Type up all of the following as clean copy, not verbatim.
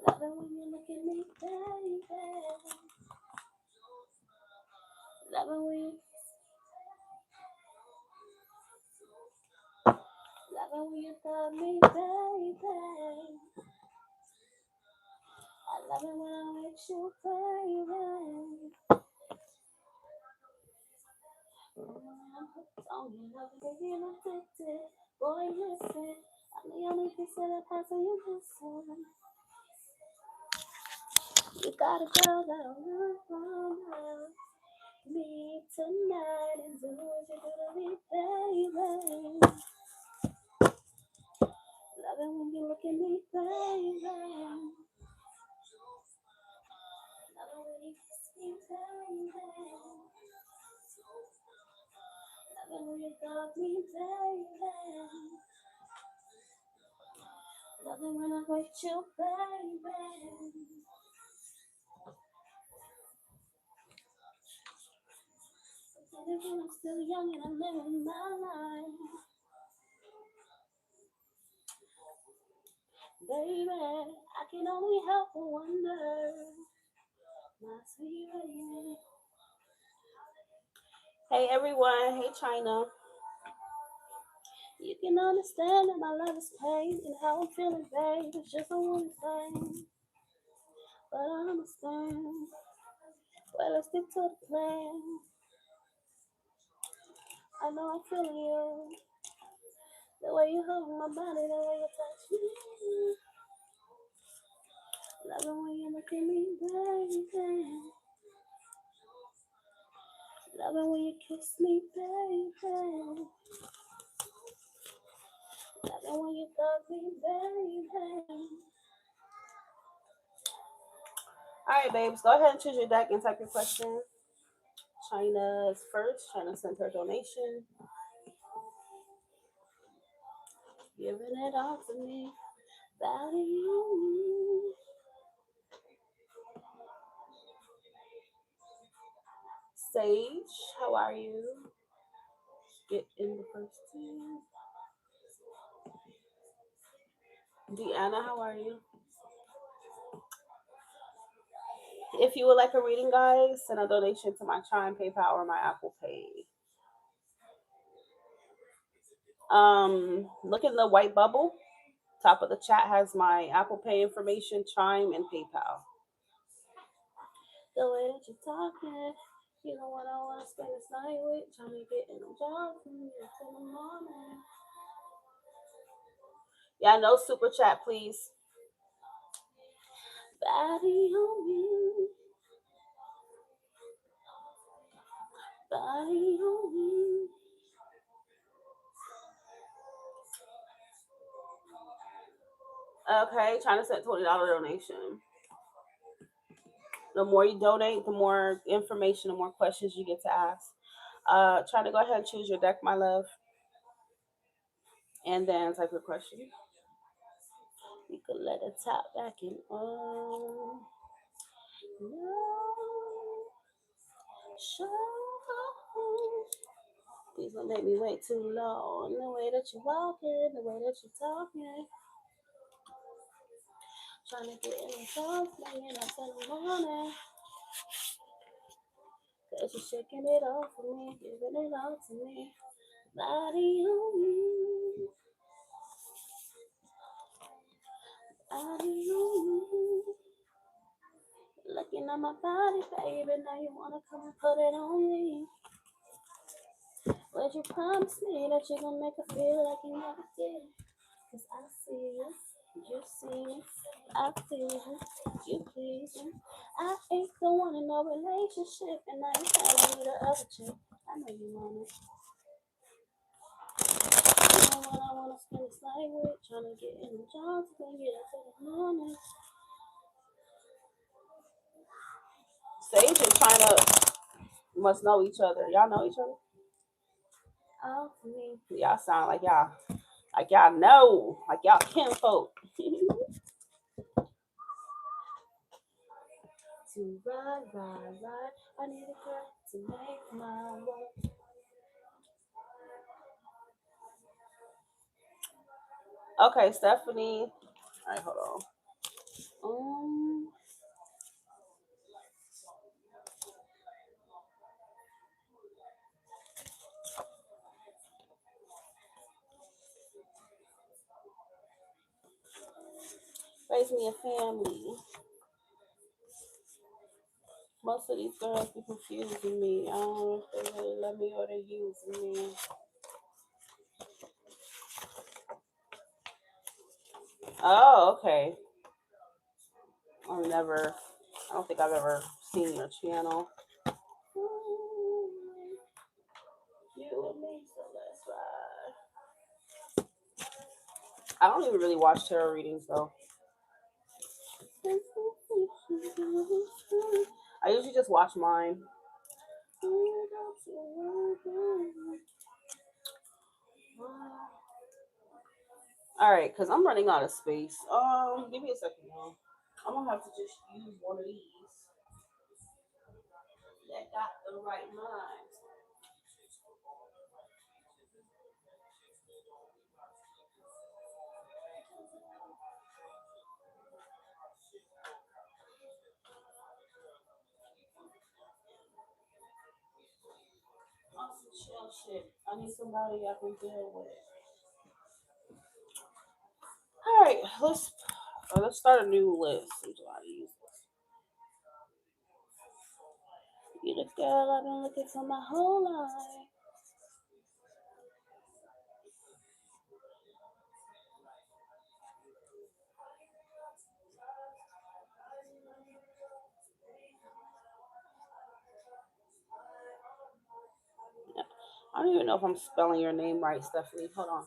Love it when you look at me, baby. Love it when you love me, baby. I love it when I'm with you, baby. I'm hooked on you, love it, baby, I'm addicted. Boy, listen, I'm the only piece of the puzzle you listen. You got a girl that'll run from me tonight and do what you do to me, baby. Love it when you look at me, baby. Love it when you kiss me, baby. Love it when you love me, baby. Love it when I'm with you, baby. Love it when I'm still young and I'm living my life. Baby, I can only help but wonder. My sweet baby. Hey everyone, hey China. You can understand that my love is pain and how I'm feeling, babe. It's just a one thing, but I understand. Well, let's stick to the plan. I know I'm feeling you. The way you hold my body, the way you touch me. Love it when you look at me, baby. Love it when you kiss me, baby. Love it when you hug me, baby. Alright, babes, go ahead and choose your deck and type your question. China's first. China sent her donation. Giving it all to me. Value. Sage, how are you? Get in the first two. Deanna, how are you? If you would like a reading, guys, send a donation to my Chime, PayPal, or my Apple Pay. Look in the white bubble. Top of the chat has my Apple Pay information, Chime, and PayPal. The way that you're talking, you know what I want to spend this night with, trying to get in the job from you till the morning. Yeah, no super chat, please. Body on me. Body on me. Okay, trying to set $20 donation. The more you donate, the more information, the more questions you get to ask. Trying to go ahead and choose your deck, my love, and then type your question. You could let it tap back in. No. Show. Please don't make me wait too long. The way that you're walking, the way that you're talking. Trying to get in the zone, playing up in the morning. Cause you're shaking it off for me, giving it all to me. Body on me. Body on me. Looking at my body, baby, now you wanna come and put it on me. Would you promise me that you're gonna make her feel like you never did? Cause I see you, you see me, I feel you please me. I ain't the one in no relationship, and I ain't telling you the other chick. I know you want it. You know what I wanna spend this night with, trying to get in the job, to get up to the morning. Sage and China must know each other. Y'all know each other? Oh, for me. Y'all sound like y'all know, like y'all kinfolk. To ride. I need a girl to make my way. Okay, Stephanie. All right, hold on. raised me a family. Most of these girls be confusing me. I don't know if they really love me or they using me. Oh, okay. I don't think I've ever seen your channel. You and me, so let's ride. I don't even really watch tarot readings though. I usually just watch mine. All right, because I'm running out of space. Give me a second, y'all. I'm gonna have to just use one of these that got the right mind. On some chill shit. I need somebody I can deal with. All right, let's start a new list. Until I use this. You the girl I've been looking for my whole life. I don't even know if I'm spelling your name right, Stephanie. Hold on.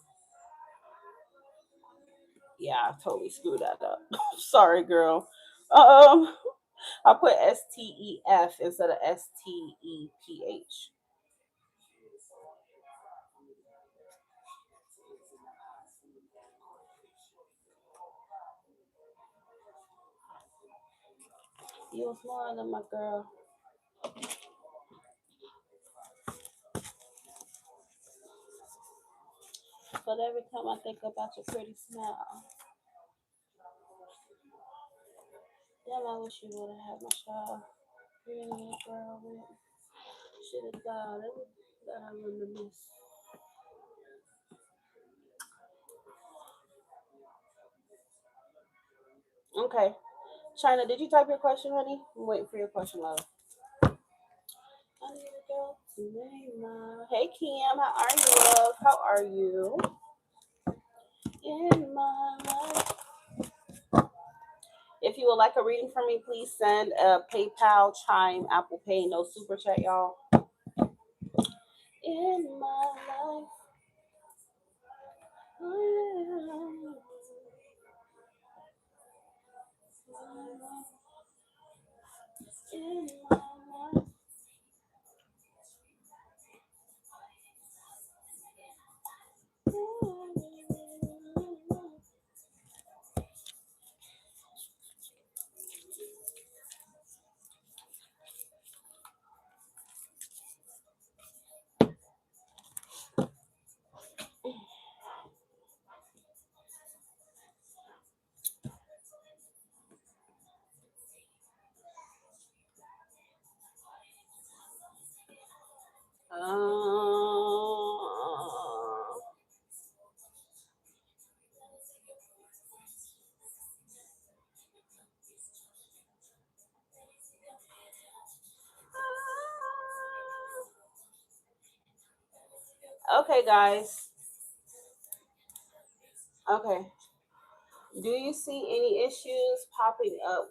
Yeah, I totally screwed that up. Sorry, girl. Um, I put STEF instead of STEPH. You was more than my girl. But every time I think about your pretty smile, damn, I wish you would have had my child. Yeah, girl, should have died. That I wouldn't have missed. Okay. China, did you type your question, honey? I'm waiting for your question, love. I need a girl to name my. Hey, Kim, how are you, love? How are you? In my life. If you would like a reading from me, please send a PayPal, Chime, Apple Pay, no super chat, y'all. In my life. Oh, yeah. In my life. Okay, guys. Okay. Do you see any issues popping up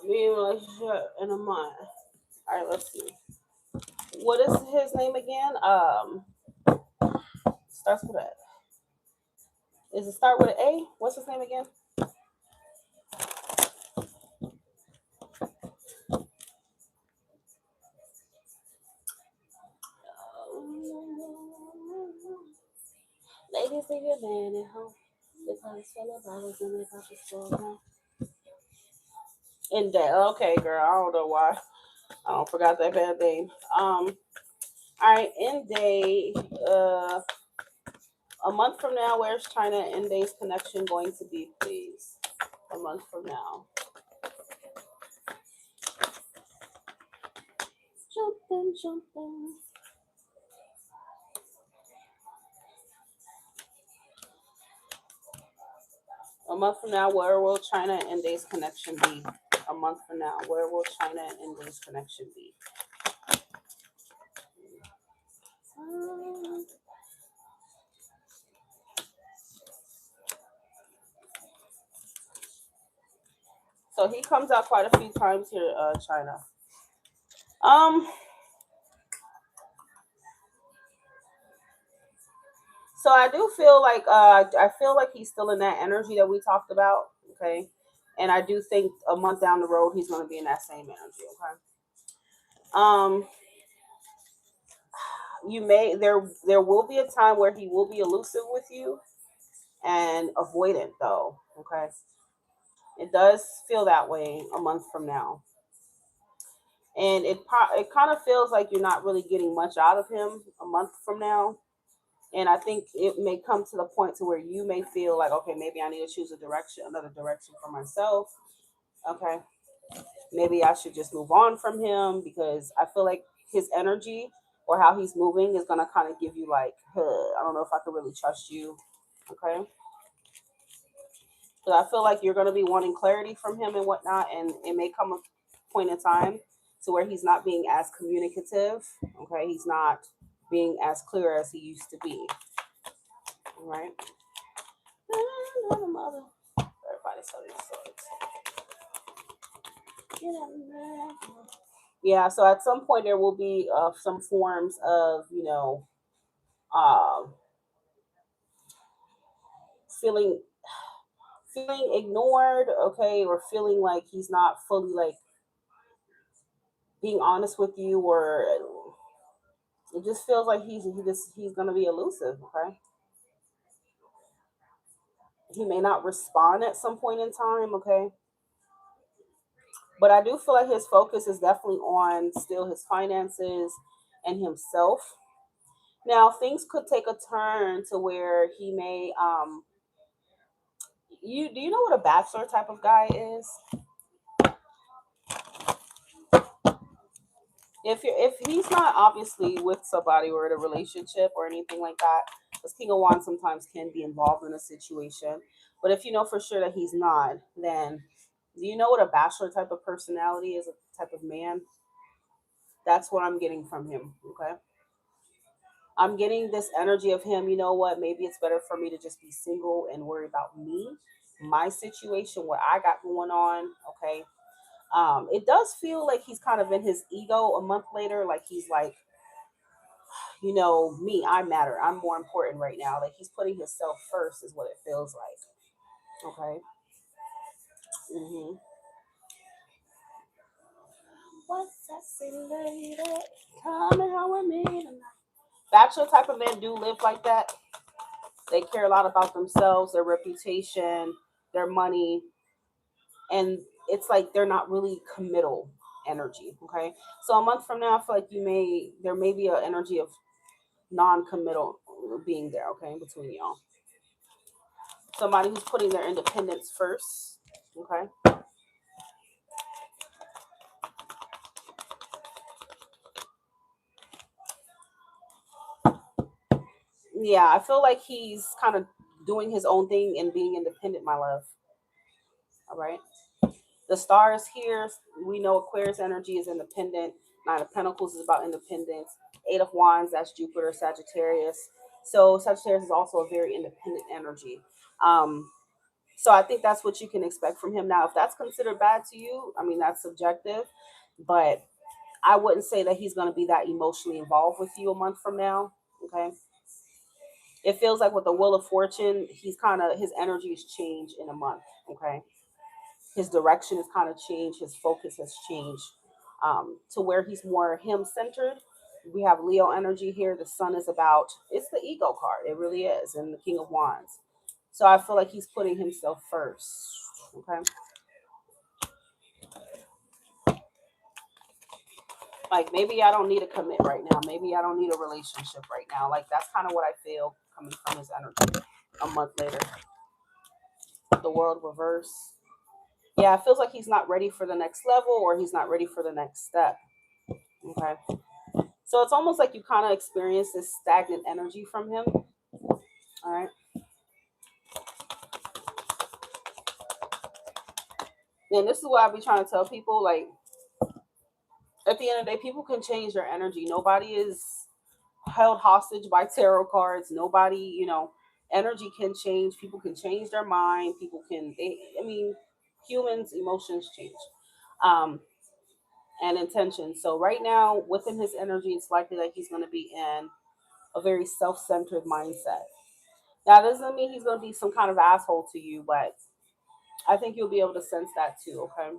being in a relationship in a month? All right, let's see. What is his name again? Starts with a. Is it start with an A? What's his name again? Ladies, leave your man at home because full of bottles and they got to slow down. In day. Okay, girl. I don't know why. I don't forgot that bad name. All right. In day. A month from now, where's China and Day's connection going to be, please? A month from now. Jumping, jumping. A month from now, where will China and Indie's connection be? A month from now, where will China and Indie's connection be? So he comes out quite a few times here, China. Um, so I do feel like I feel like he's still in that energy that we talked about. Okay. And I do think a month down the road he's gonna be in that same energy, okay? Um, you may there will be a time where he will be elusive with you and avoidant though, okay? It does feel that way a month from now. And it kind of feels like you're not really getting much out of him a month from now. And I think it may come to the point to where you may feel like, okay, maybe I need to choose another direction for myself. Okay, maybe I should just move on from him because I feel like his energy or how he's moving is gonna kind of give you like, I don't know if I could really trust you. Okay, so I feel like you're gonna be wanting clarity from him and whatnot, and it may come a point in time to where he's not being as communicative. Okay, he's not being as clear as he used to be. All right. Mother. Everybody studies swords. Yeah, so at some point there will be some forms of, um, feeling ignored, okay, or feeling like he's not fully like being honest with you, or it just feels like he's gonna be elusive, okay. He may not respond at some point in time, okay, but I do feel like his focus is definitely on still his finances and himself. Now things could take a turn to where he may you do you know what a bachelor type of guy is? If he's not obviously with somebody or in a relationship or anything like that, because King of Wands sometimes can be involved in a situation. But if you know for sure that he's not, then do you know what a bachelor type of personality is, a type of man? That's what I'm getting from him. Okay. I'm getting this energy of him, you know what, maybe it's better for me to just be single and worry about me, my situation, what I got going on. Okay. It does feel like he's kind of in his ego a month later, like he's like, me, I matter. I'm more important right now. Like he's putting himself first, is what it feels like. Okay. hmm What's that silly lady? Come and how with me tonight. Bachelor type of men do live like that. They care a lot about themselves, their reputation, their money, and it's like they're not really committal energy. Okay. So a month from now, I feel like there may be an energy of non-committal being there, okay, between y'all. Somebody who's putting their independence first. Okay. Yeah, I feel like he's kind of doing his own thing and being independent, my love. All right. The stars here, we know Aquarius energy is independent. Nine of Pentacles is about independence. Eight of Wands, that's Jupiter, Sagittarius. So Sagittarius is also a very independent energy. Um, so I think that's what you can expect from him. Now, if that's considered bad to you, I mean, that's subjective, but I wouldn't say that he's going to be that emotionally involved with you a month from now. Okay. It feels like with the Wheel of Fortune, his energy has changed in a month. Okay. His direction has kind of changed. His focus has changed to where he's more him centered. We have Leo energy here. The sun is it's the ego card. It really is. And the King of Wands. So I feel like he's putting himself first. Okay. Like maybe I don't need a commit right now. Maybe I don't need a relationship right now. Like that's kind of what I feel coming from his energy a month later. The world reverse. Yeah, it feels like he's not ready for the next level or he's not ready for the next step. Okay. So it's almost like you kind of experience this stagnant energy from him. All right. And this is what I be trying to tell people. Like, at the end of the day, people can change their energy. Nobody is held hostage by tarot cards. Nobody, energy can change. People can change their mind. People can, I mean, humans' emotions change. Um, and intention. So right now, within his energy, it's likely that he's going to be in a very self-centered mindset. That doesn't mean he's going to be some kind of asshole to you, but I think you'll be able to sense that too. Okay,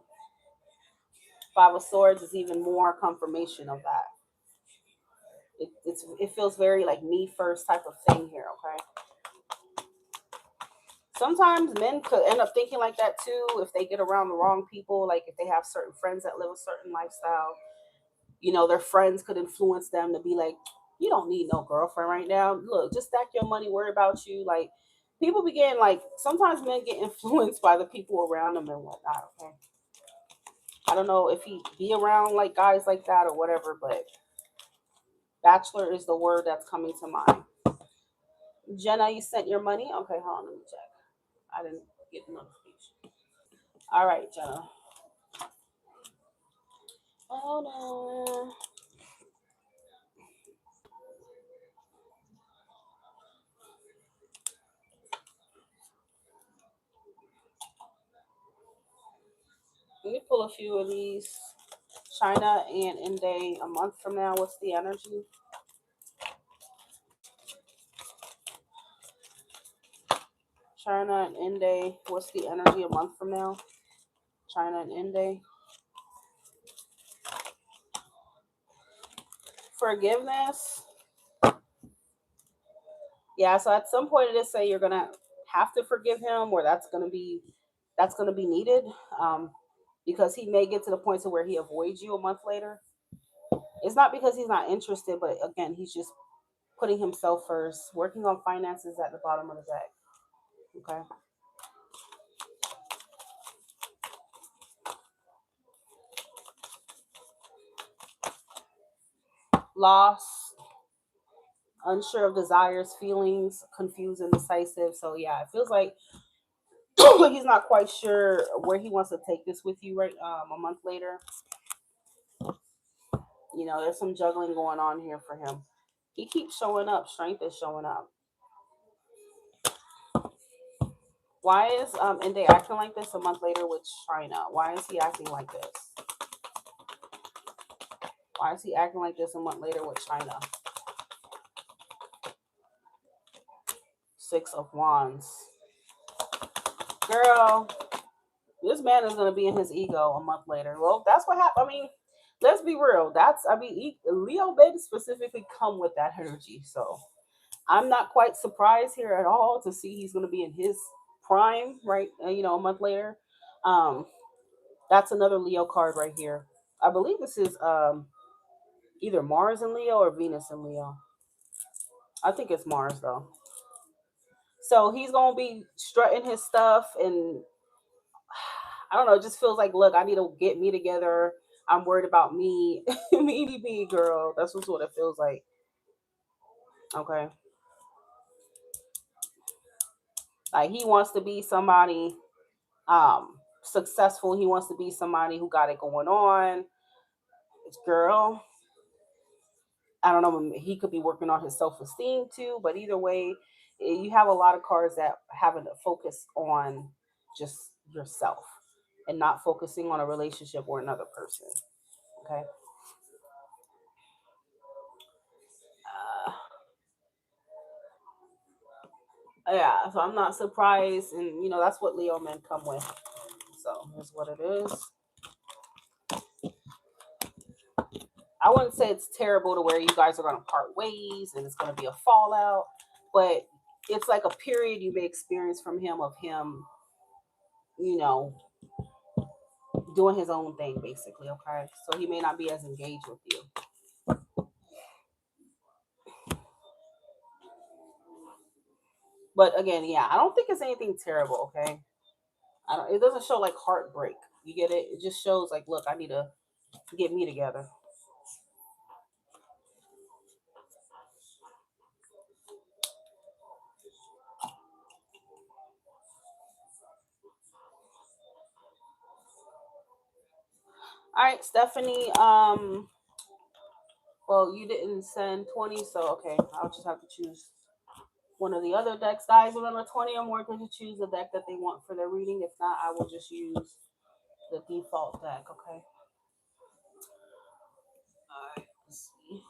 Five of Swords is even more confirmation of that. It feels very like me first type of thing here. Okay, sometimes men could end up thinking like that too if they get around the wrong people. Like if they have certain friends that live a certain lifestyle, their friends could influence them to be like, you don't need no girlfriend right now. Look, just stack your money, worry about you. Like people begin like sometimes men get influenced by the people around them and whatnot. Okay. I don't know if he be around like guys like that or whatever, but bachelor is the word that's coming to mind. Jenna, you sent your money? Okay, hold on, let me check. I didn't get the notification. All right, Jenna. Hold on. Let me pull a few of these. China and Inde a month from now. What's the energy? China and Inde. What's the energy a month from now? China and Inde. Forgiveness. Yeah, so at some point it is say you're gonna have to forgive him, or that's gonna be needed, because he may get to the point to where he avoids you a month later. It's not because he's not interested, but again, he's just putting himself first, working on finances at the bottom of the deck. Okay, loss, unsure of desires, feelings, confused, and indecisive. So yeah, it feels like he's not quite sure where he wants to take this with you right a month later. There's some juggling going on here for him. He keeps showing up. Strength is showing up. Why is Inde acting like this a month later with China? Why is he acting like this? Why is he acting like this a month later with China? Six of Wands. Girl, this man is gonna be in his ego a month later. Well, that's what happened. I mean, let's be real. Leo baby specifically come with that energy. So I'm not quite surprised here at all to see he's gonna be in his prime, right? A month later. Um, that's another Leo card right here. I believe this is either Mars in Leo or Venus in Leo. I think it's Mars though. So he's gonna be strutting his stuff, and I don't know. It just feels like, look, I need to get me together. I'm worried about me, me, girl. That's what it feels like. Okay, like he wants to be somebody successful. He wants to be somebody who got it going on. Girl, I don't know. He could be working on his self esteem too. But either way, you have a lot of cards that have a focus on just yourself and not focusing on a relationship or another person. Okay. Uh, yeah. So I'm not surprised, and that's what Leo men come with. So here's what it is. I wouldn't say it's terrible to where you guys are going to part ways and it's going to be a fallout, but it's like a period you may experience from him of him, you know, doing his own thing basically. Okay, so he may not be as engaged with you. But again, yeah, I don't think it's anything terrible. Okay, I don't. It doesn't show like heartbreak. You get it? It just shows like, look, I need to get me together. All right, Stephanie. Well, you didn't send 20, so okay, I'll just have to choose one of the other decks. Guys, remember 20 or more to choose the deck that they want for their reading. If not, I will just use the default deck, okay? Alright, let's see.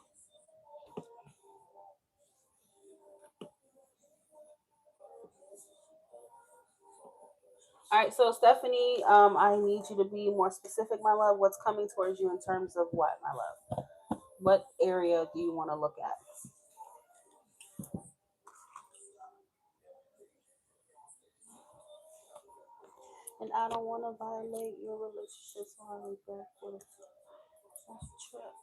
Alright, so Stephanie, I need you to be more specific, my love. What's coming towards you in terms of what, my love? What area do you want to look at? And I don't want to violate your relationship, so I leave back with a trip.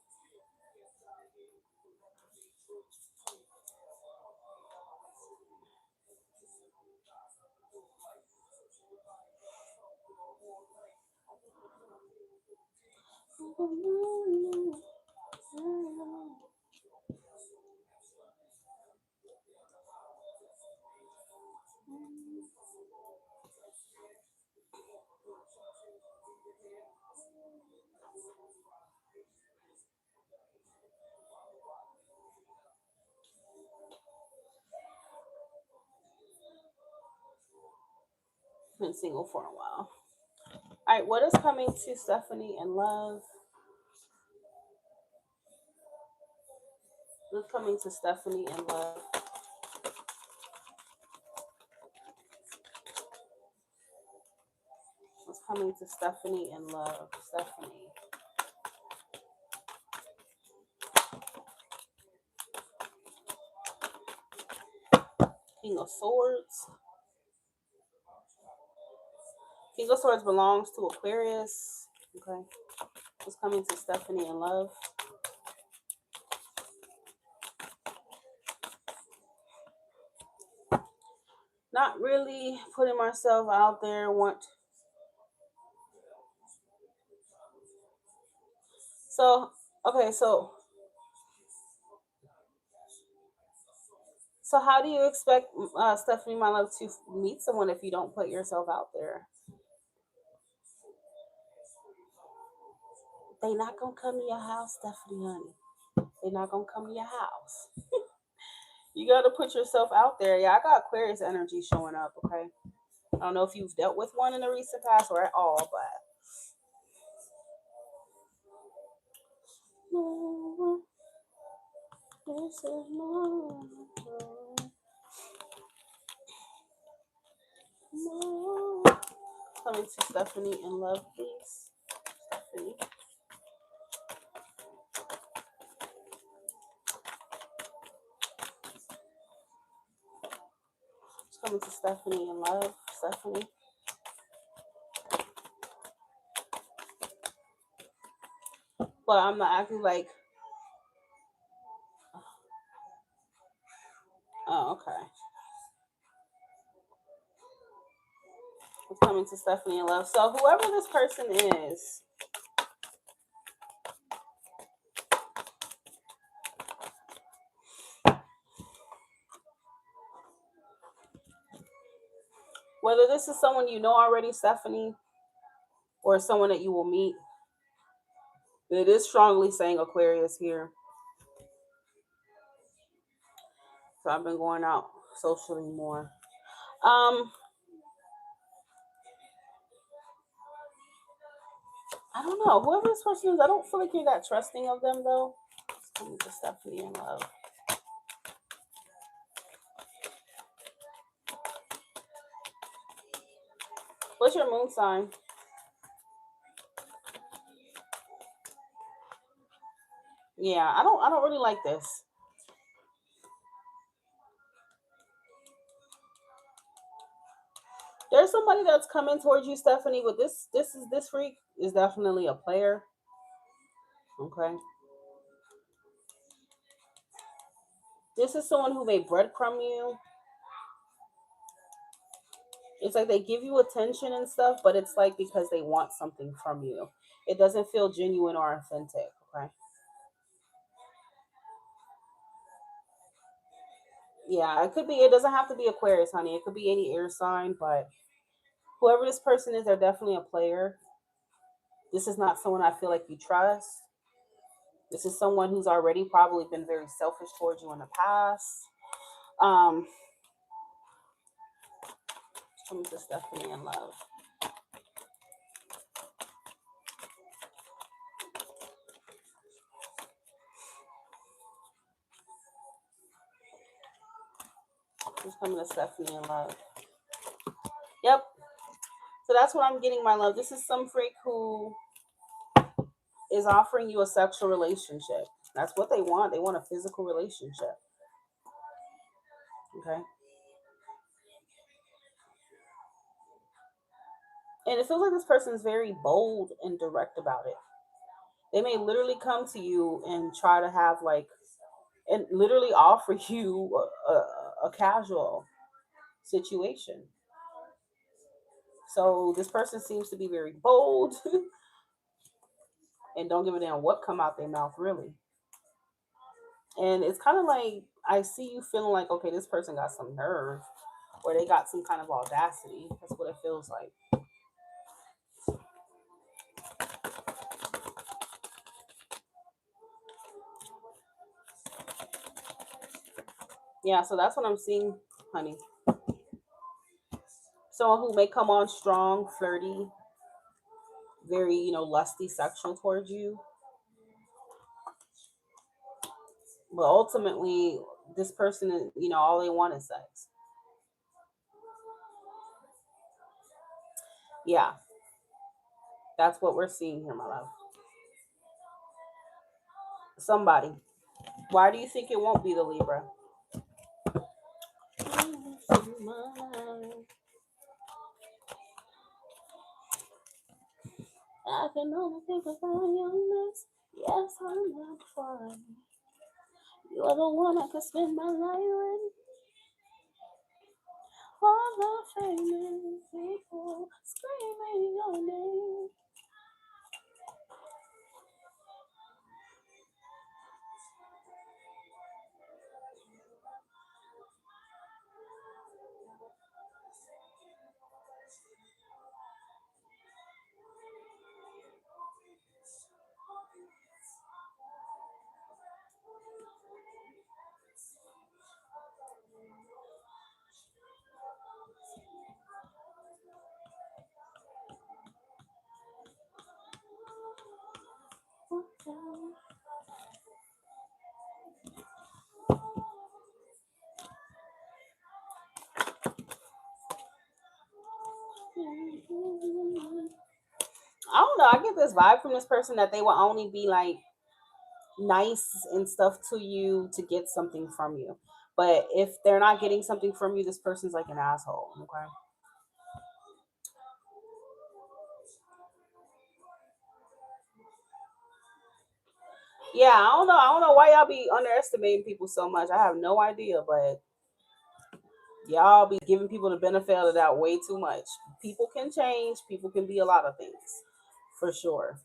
Been single for a while. All right, what is coming to Stephanie in love? What's coming to Stephanie in love? What's coming to Stephanie in love? Stephanie. King of Swords. King of Swords belongs to Aquarius. Okay. What's coming to Stephanie in love? Not really putting myself out there. Want so okay. So how do you expect Stephanie, my love, to meet someone if you don't put yourself out there? They not gonna come to your house, Stephanie, honey. They not gonna come to your house. You gotta put yourself out there. Yeah, I got Aquarius energy showing up. Okay. I don't know if you've dealt with one in the recent past or at all, but no, this is no, no. Coming to Stephanie in love, please. Stephanie. It's coming to Stephanie in love. Stephanie. But I'm not acting like, oh, okay. It's coming to Stephanie in love. So whoever this person is, whether this is someone you know already, Stephanie, or someone that you will meet, it is strongly saying Aquarius here. So I've been going out socially more. Um, I don't know. Whoever this person is, I don't feel like you're that trusting of them though. It's coming to Stephanie in love. What's your moon sign? Yeah, I don't really like this. There's somebody that's coming towards you, Stephanie, but this freak is definitely a player. Okay. This is someone who may breadcrumb you. It's like they give you attention and stuff, but it's like because they want something from you. It doesn't feel genuine or authentic. Okay. Yeah, it could be. It doesn't have to be Aquarius, honey. It could be any air sign, but whoever this person is, they're definitely a player. This is not someone I feel like you trust. This is someone who's already probably been very selfish towards you in the past. Um, Coming to Stephanie in love. Who's coming to Stephanie in love? Yep. So that's what I'm getting, my love. This is some freak who is offering you a sexual relationship. That's what they want. They want a physical relationship. Okay. And it feels like this person is very bold and direct about it. They may literally come to you and try to have like, and literally offer you a casual situation. So this person seems to be very bold and don't give a damn what come out their mouth, really. And it's kind of like I see you feeling like, okay, this person got some nerve, or they got some kind of audacity. That's what it feels like. Yeah, so that's what I'm seeing, honey. Someone who may come on strong, flirty, very, lusty, sexual towards you. But ultimately, this person, all they want is sex. Yeah, that's what we're seeing here, my love. Somebody. Why do you think it won't be the Libra? I can only think about your lips. Yes, I'm not fine. You're the one I could spend my life with. All the famous people screaming your name. I don't know. I get this vibe from this person that they will only be like nice and stuff to you to get something from you. But if they're not getting something from you, this person's like an asshole. Okay. Yeah, I don't know. I don't know why y'all be underestimating people so much. I have no idea, but y'all be giving people the benefit of the doubt way too much. People can change. People can be a lot of things, for sure.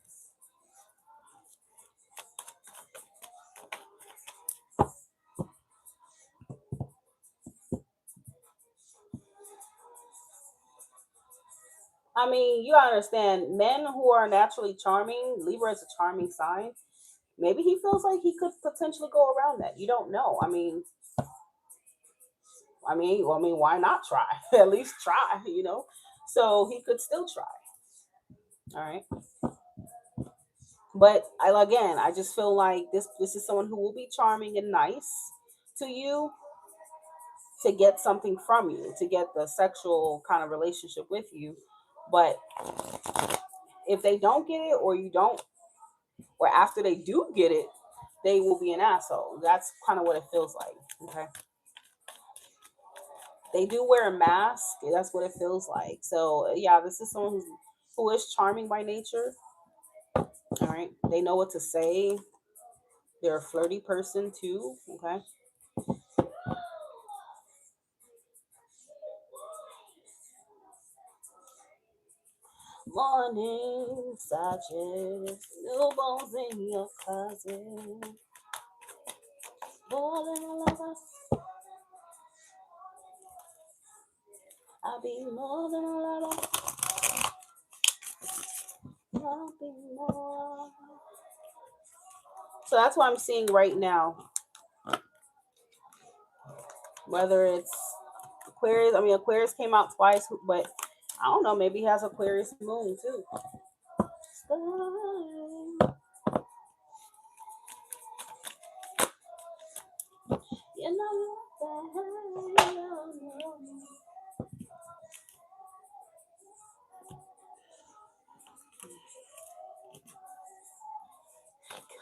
I mean, you gotta understand, men who are naturally charming, Libra is a charming sign. Maybe he feels like he could potentially go around that. You don't know. Why not try? At. Least try. So he could still try. All right. But I just feel like this is someone who will be charming and nice to you to get something from you, to get the sexual kind of relationship with you. But if they don't get it, or you don't, or after they do get it, they will be an asshole. That's kind of what it feels like. Okay. They do wear a mask. That's what it feels like. So yeah, this is someone who is charming by nature. All right. They know what to say. They're a flirty person too. Okay. Morning, Sanchez, new bones in your closet. More than a lover, I'll be more than a lover. I'll be more. So that's what I'm seeing right now. Whether it's Aquarius, I mean Aquarius came out twice, but I don't know. Maybe he has Aquarius moon too. You know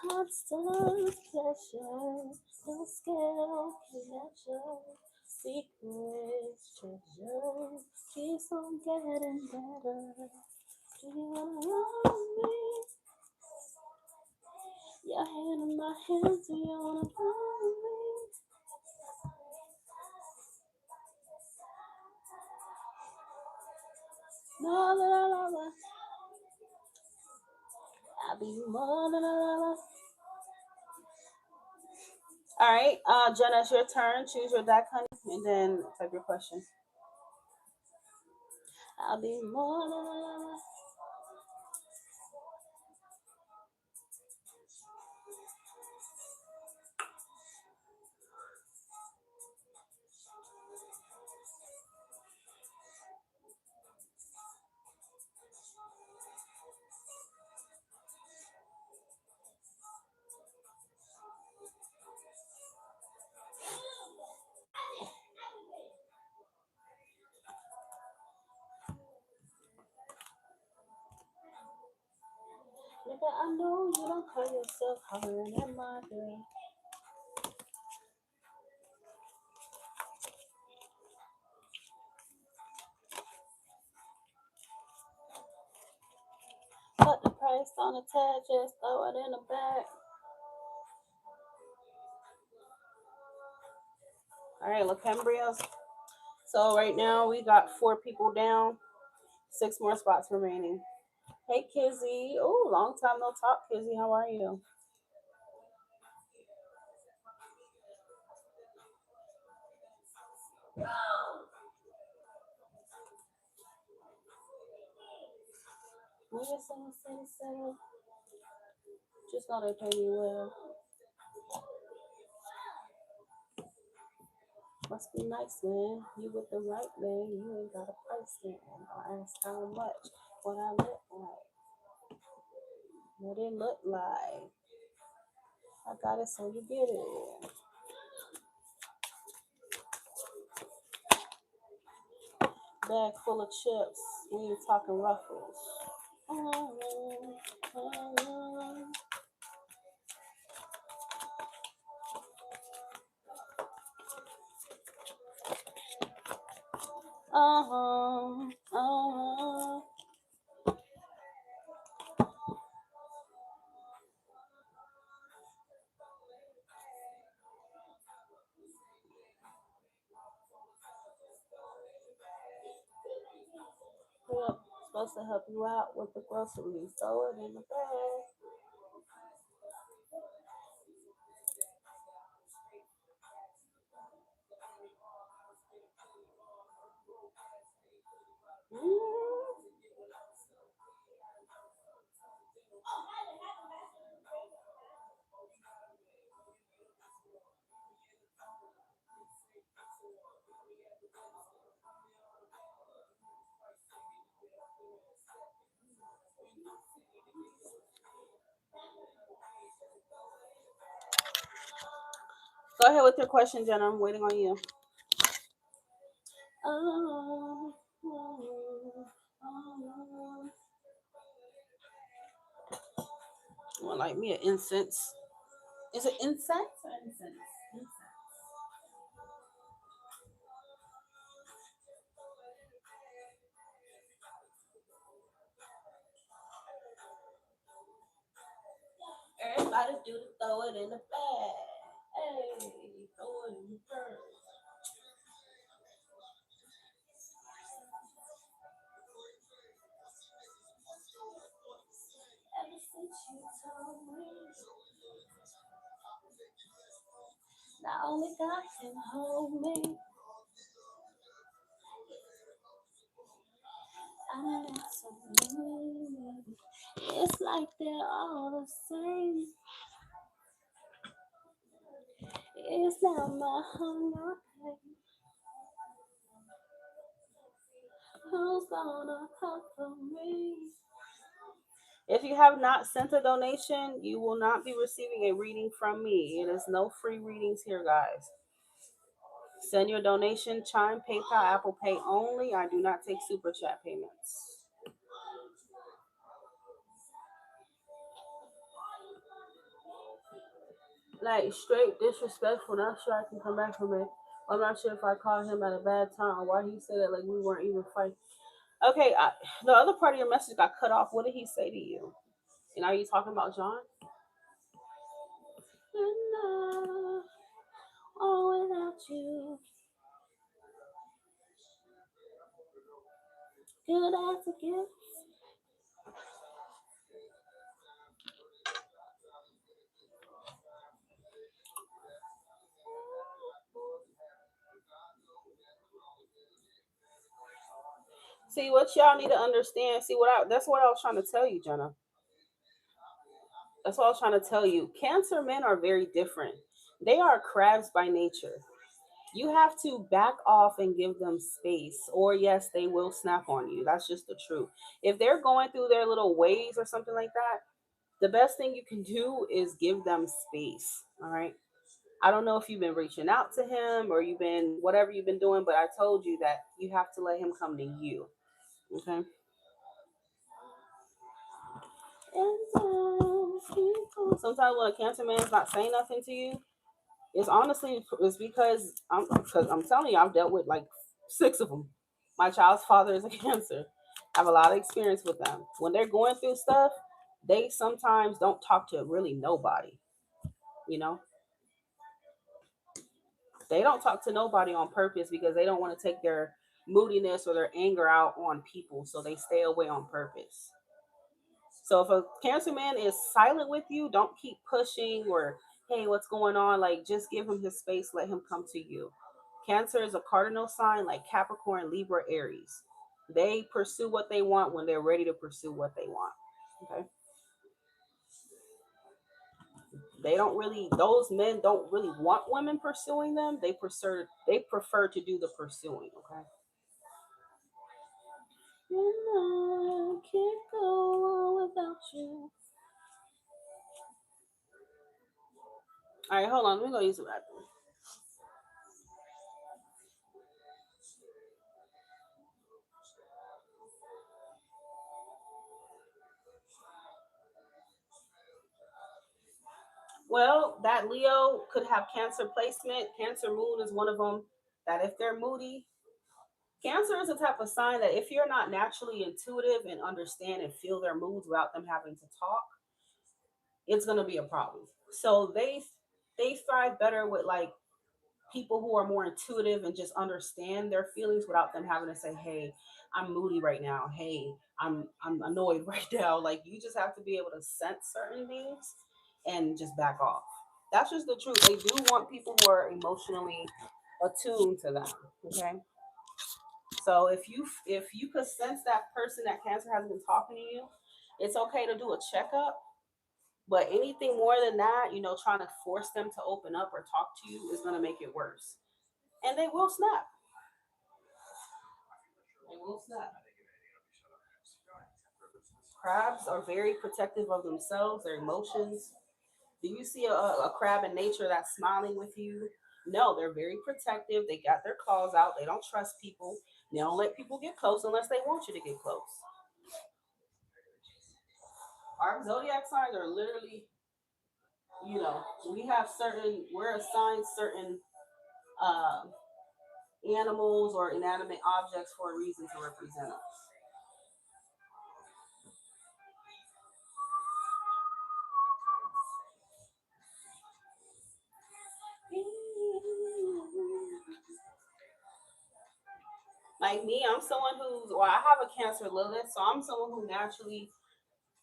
constant pleasure, no scale can measure. Secrets, treasure, keeps on getting better. Do you wanna love me? Your hand in my hand, do you wanna love me? More than I love her, I'll be more than I love her. All right, Jenna, it's your turn. Choose your deck, honey, and then type your question. I'll be more than I love her. Nigga, I know you don't call yourself hovering at my door. Put the price on the tag, just throw it in the bag. All right, Lacambrios. So right now we got 4 people down, 6 more spots remaining. Hey, Kizzy. Oh, long time no talk, Kizzy. How are you? We just in the city center. Just know they pay me well. Must be nice, man. You with the right man. You ain't got a price then. I'll ask how much. What I look like. What it look like. I got it so you get it. Bag full of chips. We ain't talking ruffles. Uh-huh. Uh-huh. Yep. Supposed to help you out with the groceries. Throw it in the bag. Mm. Go ahead with your question, Jenna. I'm waiting on you. Oh, oh, oh. Want like me an incense? Is it incense or incense? Incense. Everybody do the throw it in the bag. Hey, throw it in the bag. Ever since you told me, not only God can hold me, I met so many. It's like they're all the same. It's not my hunger. Who's gonna come for me? If you have not sent a donation, you will not be receiving a reading from me. It is no free readings here, guys. Send your donation, Chime, PayPal, Apple Pay only. I do not take super chat payments. Like straight disrespectful. Not sure I can come back from it. I'm not sure if I called him at a bad time or why he said it like we weren't even fighting. Okay, the other part of your message got cut off. What did he say to you? And are you talking about John? Oh, without you, good as a gift. See what y'all need to understand. See that's what I was trying to tell you, Jenna. That's what I was trying to tell you. Cancer men are very different. They are crabs by nature. You have to back off and give them space, or yes, they will snap on you. That's just the truth. If they're going through their little waves or something like that, the best thing you can do is give them space. All right. I don't know if you've been reaching out to him or you've been whatever you've been doing, but I told you that you have to let him come to you. Okay. Sometimes when a cancer man is not saying nothing to you, it's because I'm telling you, I've dealt with like 6 of them. My child's father is a cancer. I have a lot of experience with them. When they're going through stuff, they sometimes don't talk to really nobody. You know, they don't talk to nobody on purpose because they don't want to take their moodiness or their anger out on people, so they stay away on purpose. So if a cancer man is silent with you, don't keep pushing or hey, what's going on? Like just give him his space, let him come to you. Cancer is a cardinal sign like Capricorn, Libra, Aries. They pursue what they want when they're ready to pursue what they want. Okay. Those men don't really want women pursuing them. They prefer to do the pursuing, okay? I can't go on without you. All right, hold on. Let me go use the bathroom. Well, that Leo could have Cancer placement. Cancer moon is one of them. That if they're moody, Cancer is the type of sign that if you're not naturally intuitive and understand and feel their moods without them having to talk, it's gonna be a problem. So they thrive better with like people who are more intuitive and just understand their feelings without them having to say, "Hey, I'm moody right now. Hey, I'm annoyed right now." Like you just have to be able to sense certain things and just back off. That's just the truth. They do want people who are emotionally attuned to them. Okay. So if you could sense that person that cancer has been talking to you, it's okay to do a checkup. But anything more than that, trying to force them to open up or talk to you is gonna make it worse. And they will snap. They will snap. Crabs are very protective of themselves, their emotions. Do you see a crab in nature that's smiling with you? No, they're very protective. They got their claws out. They don't trust people. They don't let people get close unless they want you to get close. Our zodiac signs are literally, we have we're assigned certain uh, animals or inanimate objects for a reason to represent us. Like me, I'm someone I have a Cancer Lilith, so I'm someone who naturally,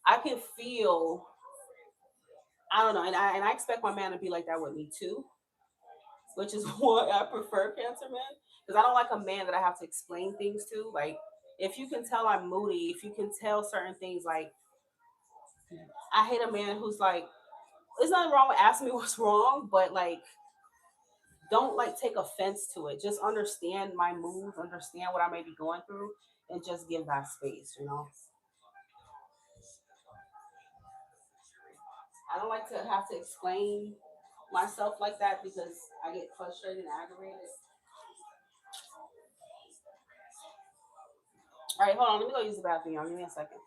I can feel, I don't know, and I expect my man to be like that with me too, which is why I prefer Cancer men, because I don't like a man that I have to explain things to. Like, if you can tell I'm moody, if you can tell certain things, like, I hate a man who's like, there's nothing wrong with asking me what's wrong, but like, don't like take offense to it. Just understand my moods, understand what I may be going through, and just give that space. I don't like to have to explain myself like that because I get frustrated and aggravated. All right, hold on. Let me go use the bathroom, y'all. Give me a second.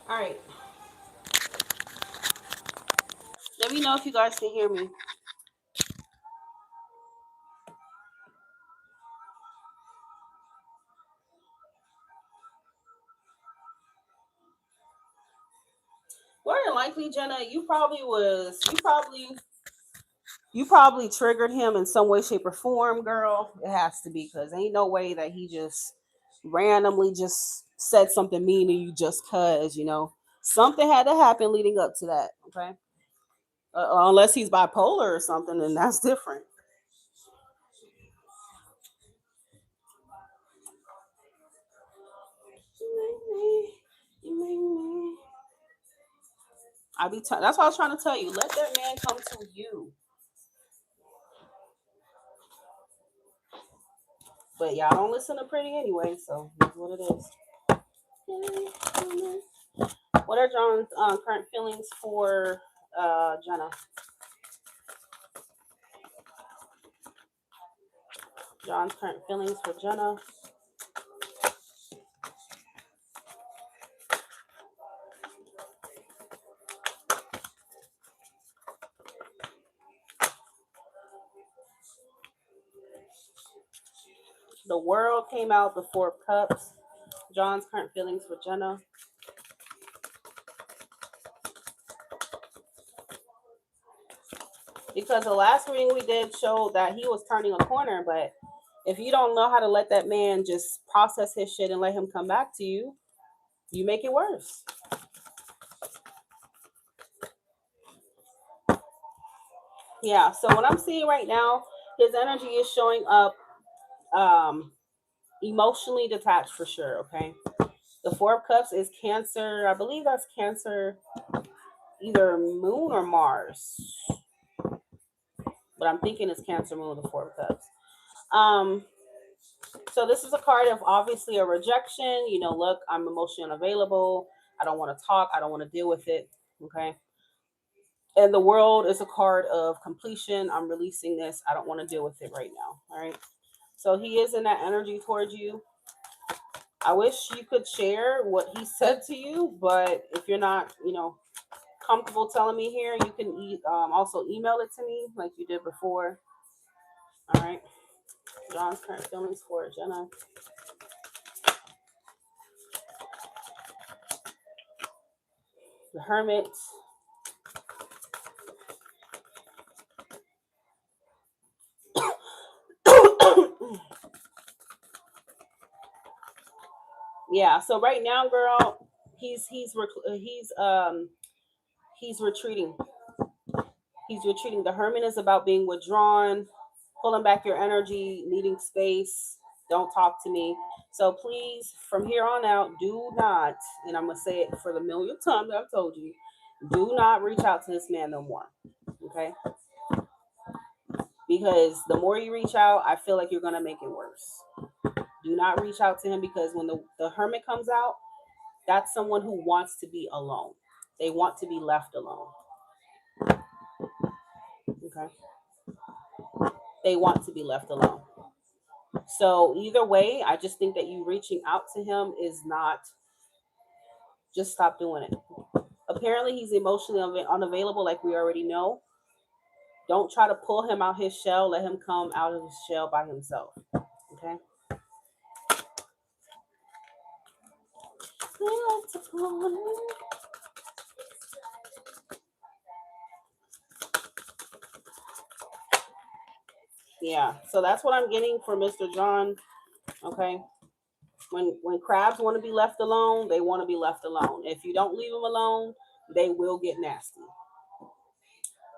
All right. Let me know if you guys can hear me. More than likely, Jenna, you probably triggered him in some way, shape, or form, girl. It has to be because ain't no way that he just randomly just said something mean to you just cause. Something had to happen leading up to that. Okay, unless he's bipolar or something, then that's different. That's what I was trying to tell you. Let that man come to you. But y'all don't listen to Pretty anyway, so that's what it is. What are John's current feelings for Jenna? John's current feelings for Jenna. The World came out, the Four of Cups. John's current feelings for Jenna. Because the last reading we did showed that he was turning a corner, but if you don't know how to let that man just process his shit and let him come back to you, you make it worse. Yeah, so what I'm seeing right now, his energy is showing up um emotionally detached for sure, okay? The Four of Cups is Cancer. I believe that's Cancer, either Moon or Mars. But I'm thinking it's Cancer Moon, the Four of Cups. Um, so this is a card of obviously a rejection. You know, look, I'm emotionally unavailable. I don't want to talk. I don't want to deal with it. Okay. And the World is a card of completion. I'm releasing this. I don't want to deal with it right now. All right. So he is in that energy towards you. I wish you could share what he said to you, but if you're not, comfortable telling me here, you can also email it to me like you did before. All right. John's current feelings for Jenna. The Hermit. Yeah. So right now, girl, he's retreating. He's retreating. The Hermit is about being withdrawn, pulling back your energy, needing space. Don't talk to me. So please, from here on out, do not, and I'm gonna say it for the millionth time that I've told you, do not reach out to this man no more. Okay? Because the more you reach out, I feel like you're gonna make it worse. Do not reach out to him because when the Hermit comes out, that's someone who wants to be alone. They want to be left alone. Okay? They want to be left alone. So either way, I just think that you reaching out to him is not, just stop doing it. Apparently he's emotionally unavailable, like we already know. Don't try to pull him out his shell. Let him come out of his shell by himself. Okay? Yeah, so that's what I'm getting for Mr. John. Okay? When crabs want to be left alone, they want to be left alone. If you don't leave them alone, they will get nasty.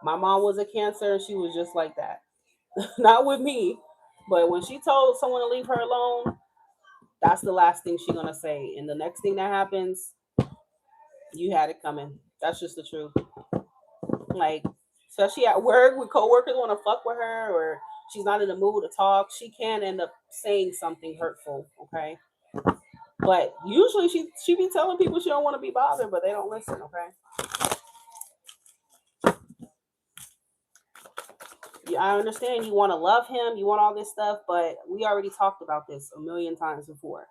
My mom was a Cancer and she was just like that. Not with me, but when she told someone to leave her alone, that's the last thing she's gonna say. And the next thing that happens, you had it coming. That's just the truth. Like, especially at work, when coworkers want to fuck with her or she's not in the mood to talk, she can end up saying something hurtful. Okay, but usually she be telling people she don't want to be bothered, but they don't listen. Okay, I understand you want to love him, you want all this stuff, but we already talked about this a million times before.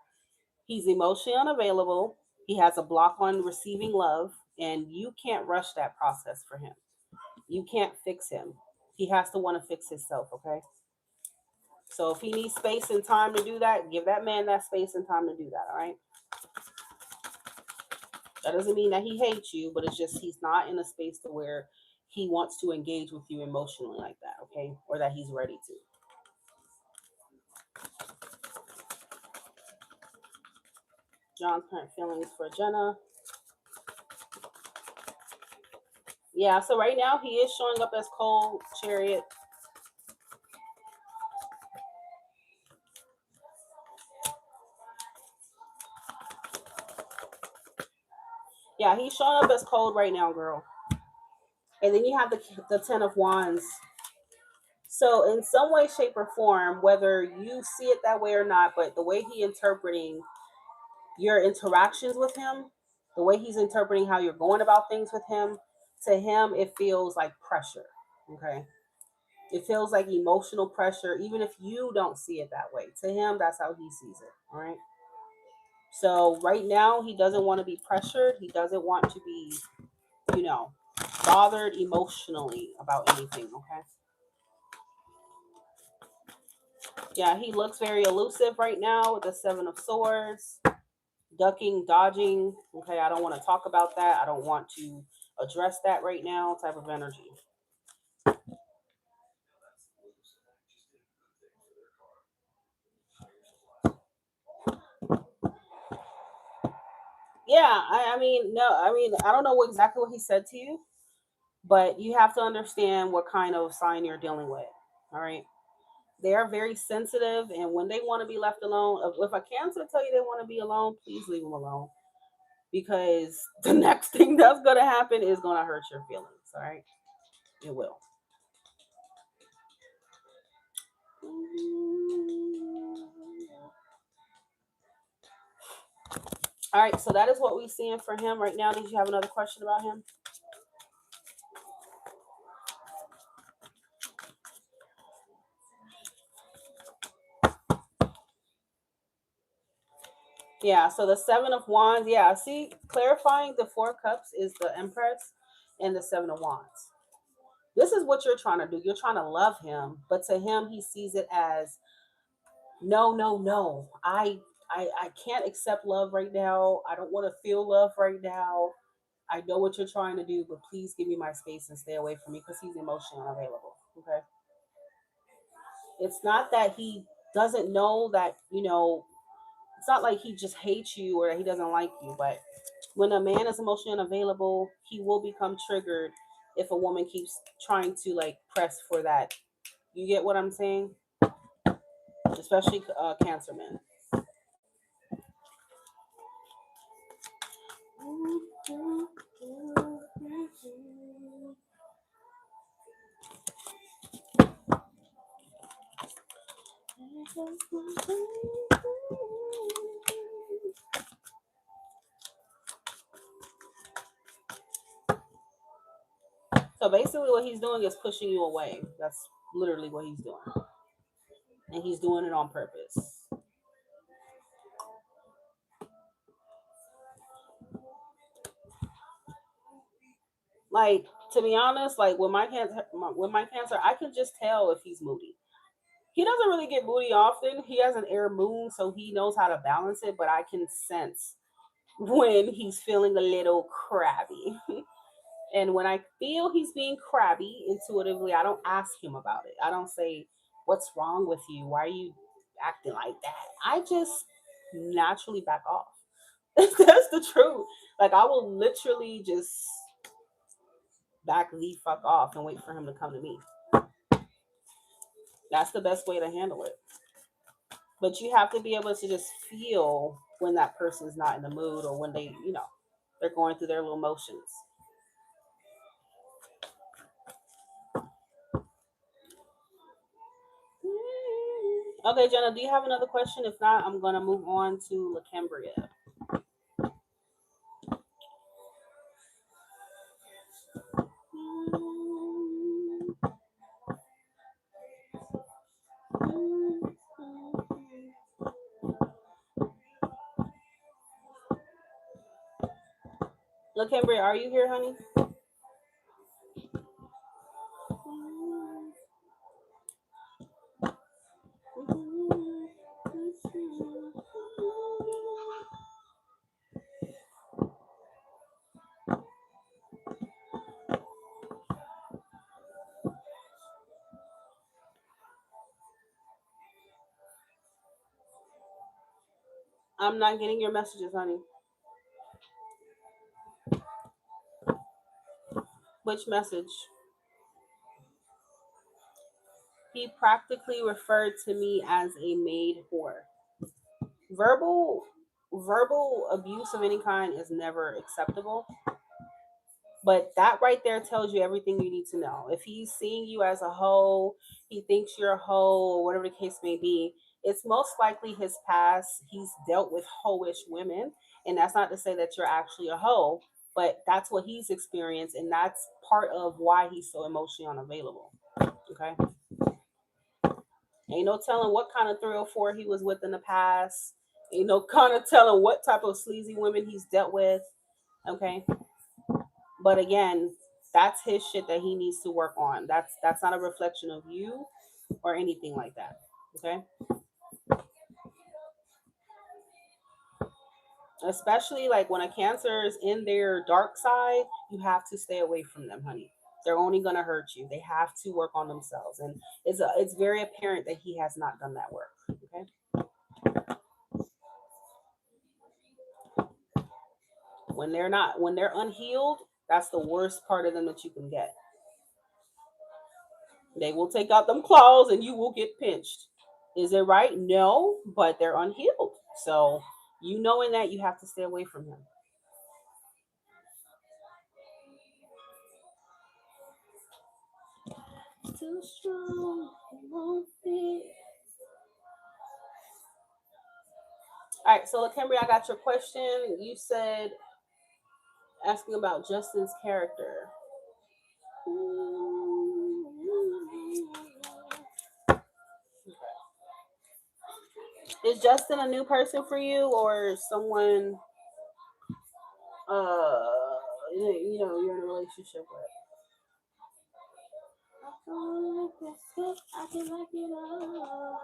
He's emotionally unavailable. He has a block on receiving love, and you can't rush that process for him. You can't fix him. He has to want to fix himself, okay? So if he needs space and time to do that, give that man that space and time to do that, all right? That doesn't mean that he hates you, but it's just he's not in a space to where he wants to engage with you emotionally like that, okay? Or that he's ready to. John's current feelings for Jenna. Yeah, so right now he is showing up as cold chariot. Yeah, he's showing up as cold right now, girl. And then you have the Ten of Wands. So in some way, shape, or form, whether you see it that way or not, but the way he interpreting your interactions with him, the way he's interpreting how you're going about things with him, to him it feels like pressure. Okay. It feels like emotional pressure, even if you don't see it that way. To him, that's how he sees it. All right. So right now, he doesn't want to be pressured. He doesn't want to be, you know, bothered emotionally about anything. Okay. Yeah, he looks very elusive right now with the Seven of Swords, ducking, dodging. Okay, I don't want to talk about that. I don't want to address that right now type of energy. Yeah, I mean, no, I mean, I don't know exactly what he said to you, but you have to understand what kind of sign you're dealing with. All right. They are very sensitive, and when they want to be left alone, if a Cancer tell you they want to be alone, please leave them alone, because the next thing that's gonna happen is gonna hurt your feelings. All right, it will. All right, so that is what we're seeing for him right now. Did you have another question about him? Yeah, so the Seven of Wands, yeah, see, clarifying the Four Cups is the Empress and the Seven of Wands. This is what you're trying to do. You're trying to love him, but to him, he sees it as no, no, no. I can't accept love right now. I don't want to feel love right now. I know what you're trying to do, but please give me my space and stay away from me, because he's emotionally unavailable. Okay. It's not that he doesn't know that, it's not like he just hates you or he doesn't like you, but when a man is emotionally unavailable, he will become triggered if a woman keeps trying to like press for that. You get what I'm saying? Especially Cancer men. So basically, what he's doing is pushing you away. That's literally what he's doing, and he's doing it on purpose. Like, to be honest, like with my Cancer, I can just tell if he's moody. He doesn't really get moody often. He has an air moon, so he knows how to balance it. But I can sense when he's feeling a little crabby. And when I feel he's being crabby intuitively, I don't ask him about it. I don't say, "What's wrong with you? Why are you acting like that?" I just naturally back off. That's the truth. Like, I will literally just back the fuck off and wait for him to come to me. That's the best way to handle it. But you have to be able to just feel when that person's not in the mood, or when they're going through their little motions. Okay, Jenna, do you have another question? If not, I'm gonna move on to Lacambria. Lacambria, are you here, honey? I'm not getting your messages, honey. Which message? He practically referred to me as a maid whore. Verbal abuse of any kind is never acceptable. But that right there tells you everything you need to know. If he's seeing you as a hoe, he thinks you're a hoe, or whatever the case may be, it's most likely his past. He's dealt with hoish women. And that's not to say that you're actually a hoe, but that's what he's experienced. And that's part of why he's so emotionally unavailable. Okay. Ain't no telling what kind of 304 he was with in the past. Ain't no kind of telling what type of sleazy women he's dealt with. Okay. But again, that's his shit that he needs to work on. That's not a reflection of you or anything like that. Okay? Especially like when a Cancer is in their dark side, you have to stay away from them, honey. They're only gonna hurt you. They have to work on themselves, and it's very apparent that he has not done that work. Okay. When they're unhealed, that's the worst part of them that you can get. They will take out them claws and you will get pinched. Is it right? No, but they're unhealed. So you knowing that, you have to stay away from him. Too strong, won't fit. All right, so Lakembri, I got your question. You said asking about Justin's character. Is Justin a new person for you, or someone you're in a relationship with? I can like it all.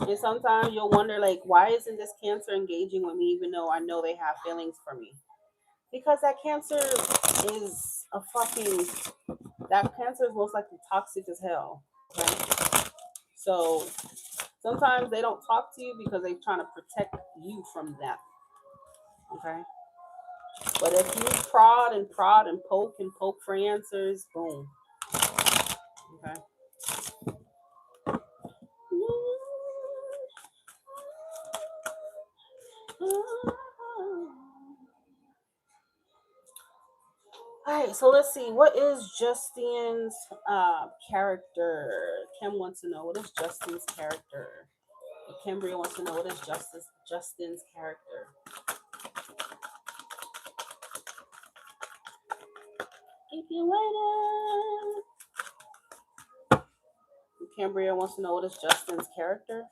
And sometimes you'll wonder, like, why isn't this Cancer engaging with me, even though I know they have feelings for me? Because that Cancer is that Cancer is most likely toxic as hell. Okay? So sometimes they don't talk to you because they're trying to protect you from them. Okay? But if you prod and poke for answers, boom. Okay. All right, so let's see. What is Justin's character? Kim wants to know, what is Justin's character? Cambria wants to know, what is Justin's character? If you wait, Cambria wants to know, what is Justin's character?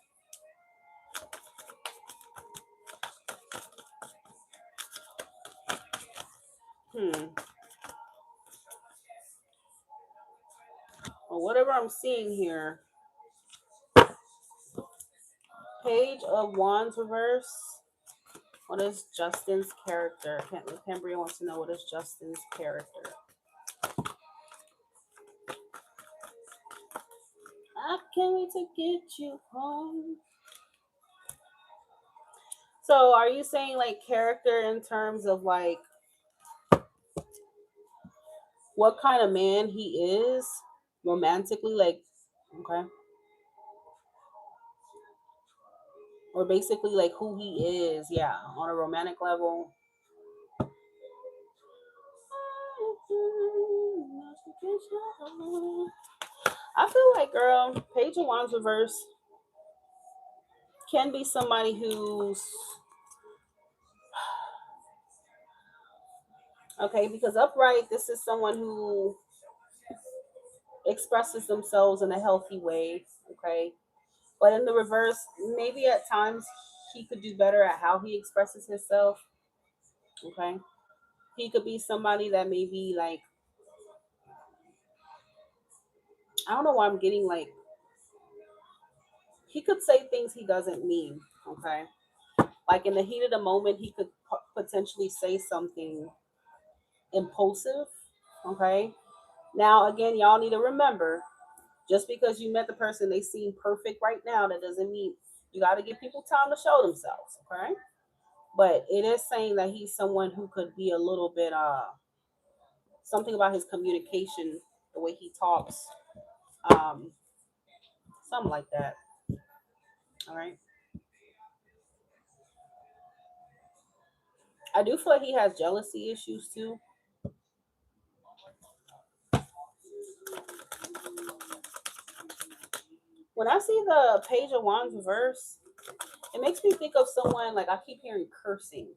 Well, whatever I'm seeing here, Page of Wands reverse. What is Justin's character? Cambria wants to know, what is Justin's character? I can't wait to get you home. So are you saying like character in terms of like what kind of man he is romantically? Like, okay. Or basically like who he is, yeah, on a romantic level. I feel like, girl, Page of Wands reverse can be somebody who's okay, because upright, this is someone who expresses themselves in a healthy way, okay? But in the reverse, maybe at times he could do better at how he expresses himself, okay? He could be somebody that maybe like, I don't know why I'm getting like, he could say things he doesn't mean, okay? Like in the heat of the moment, he could potentially say something impulsive, okay? Now, again, y'all need to remember, just because you met the person, they seem perfect right now, that doesn't mean you got to give people time to show themselves, okay? But it is saying that he's someone who could be a little bit, something about his communication, the way he talks, um, something like that, all right? I do feel like he has jealousy issues too. When I see the Page of Wands reverse, it makes me think of someone like I keep hearing cursing.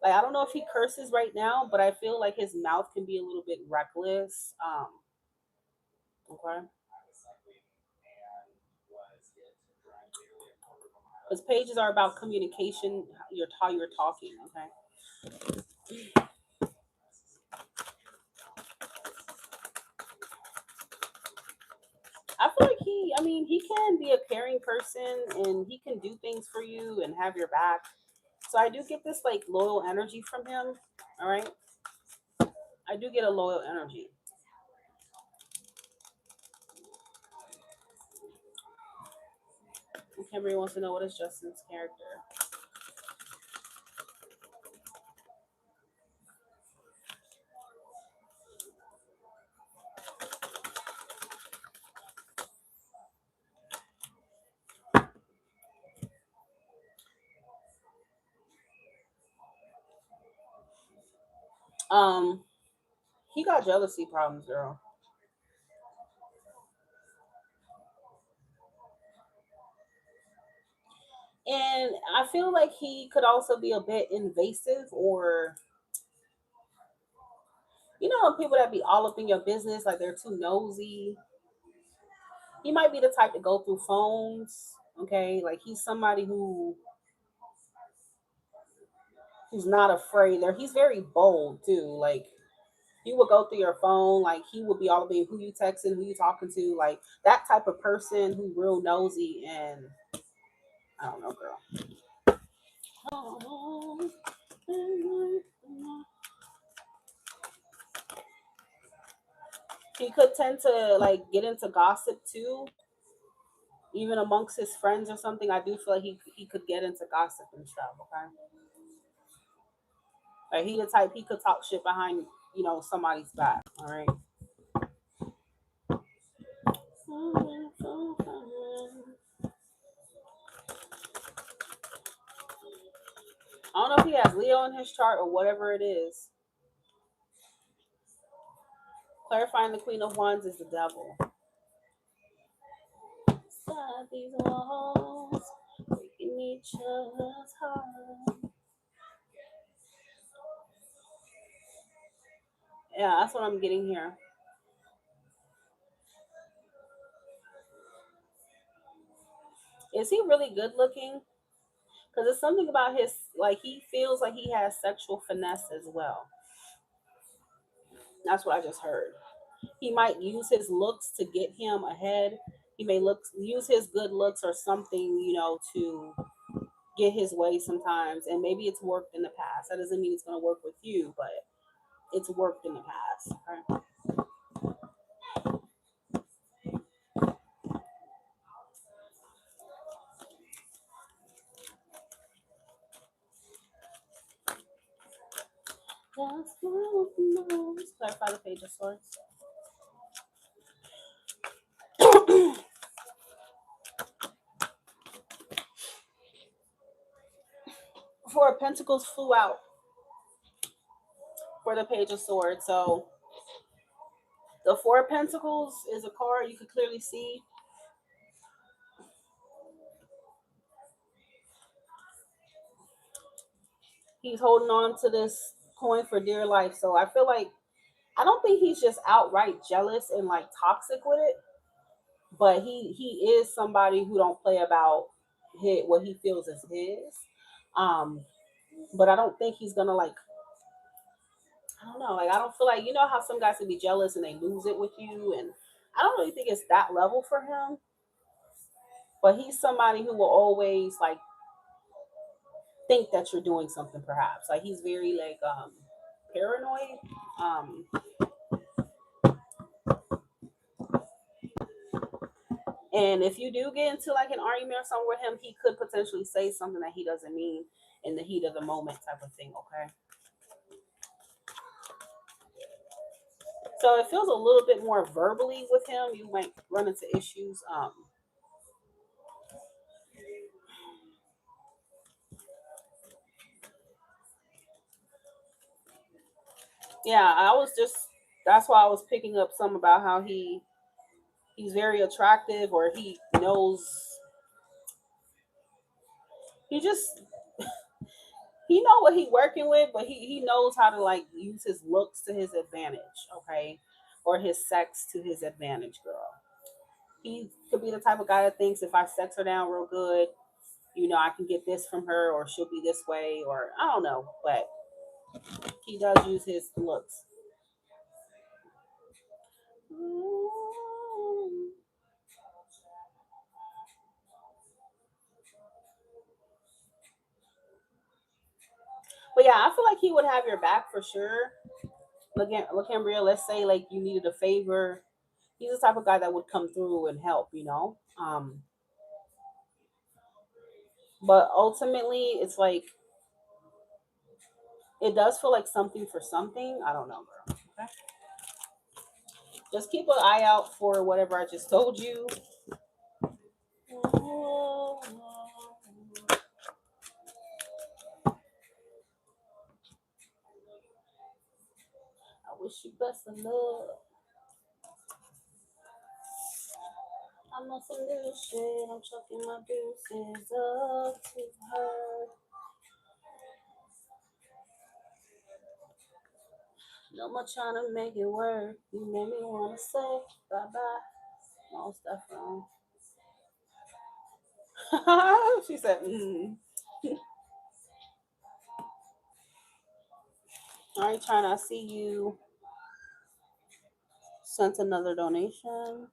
Like I don't know if he curses right now, but I feel like his mouth can be a little bit reckless. Okay. Because pages are about communication, how you're talking. Okay. I feel feel like he can be a caring person and he can do things for you and have your back. So I do get this like loyal energy from him. All right. I do get a loyal energy. Kimberly wants to know what is Justin's character. Um, he got jealousy problems, girl. And I feel like he could also be a bit invasive, or people that be all up in your business, like they're too nosy. He might be the type to go through phones. Okay, like he's somebody who's not afraid. There, he's very bold too. Like he will go through your phone. Like he will be all about who you texting, who you talking to. Like that type of person who real nosy and I don't know, girl. He could tend to like get into gossip too, even amongst his friends or something. I do feel like he could get into gossip and stuff. Okay, like he the type he could talk shit behind somebody's back. All right. I don't know if he has Leo in his chart or whatever it is. Clarifying the Queen of Wands is the devil. Inside these walls, breaking each other's heart. Yeah, that's what I'm getting here. Is he really good looking? Because it's something about his, like, he feels like he has sexual finesse as well. That's what I just heard. He might use his looks to get him ahead. He may use his good looks or something, to get his way sometimes. And maybe it's worked in the past. That doesn't mean it's going to work with you, but it's worked in the past. Okay? Let's clarify the Page of Swords. Four of Pentacles flew out for the Page of Swords. So the Four of Pentacles is a card you can clearly see. He's holding on to this coin for dear life. So I feel like I don't think he's just outright jealous and like toxic with it, but he is somebody who don't play about what he feels is his. Um, but I don't think he's gonna like I don't know, like I don't feel like how some guys can be jealous and they lose it with you, and I don't really think it's that level for him. But he's somebody who will always like think that you're doing something, perhaps. Like he's very like paranoid. Um, and if you do get into like an argument or something with him, he could potentially say something that he doesn't mean in the heat of the moment, type of thing. Okay. So it feels a little bit more verbally with him. You might run into issues. Yeah, I was just that's why I was picking up some about how he's very attractive, or he just he know what he working with, but he knows how to like use his looks to his advantage, okay, or his sex to his advantage, girl. He could be the type of guy that thinks if I sex her down real good, I can get this from her, or she'll be this way, or I don't know, but he does use his looks. But yeah, I feel like he would have your back for sure. LaCambria, let's say like you needed a favor. He's the type of guy that would come through and help, you know? But ultimately, it's like, it does feel like something for something. I don't know, girl. Okay. Just keep an eye out for whatever I just told you. I wish you best of luck. I'm on some new shit. I'm chucking my deuces up to her. No more trying to make it work. You made me wanna say bye bye. No stuff wrong. She said, All right, China, I see you sent another donation.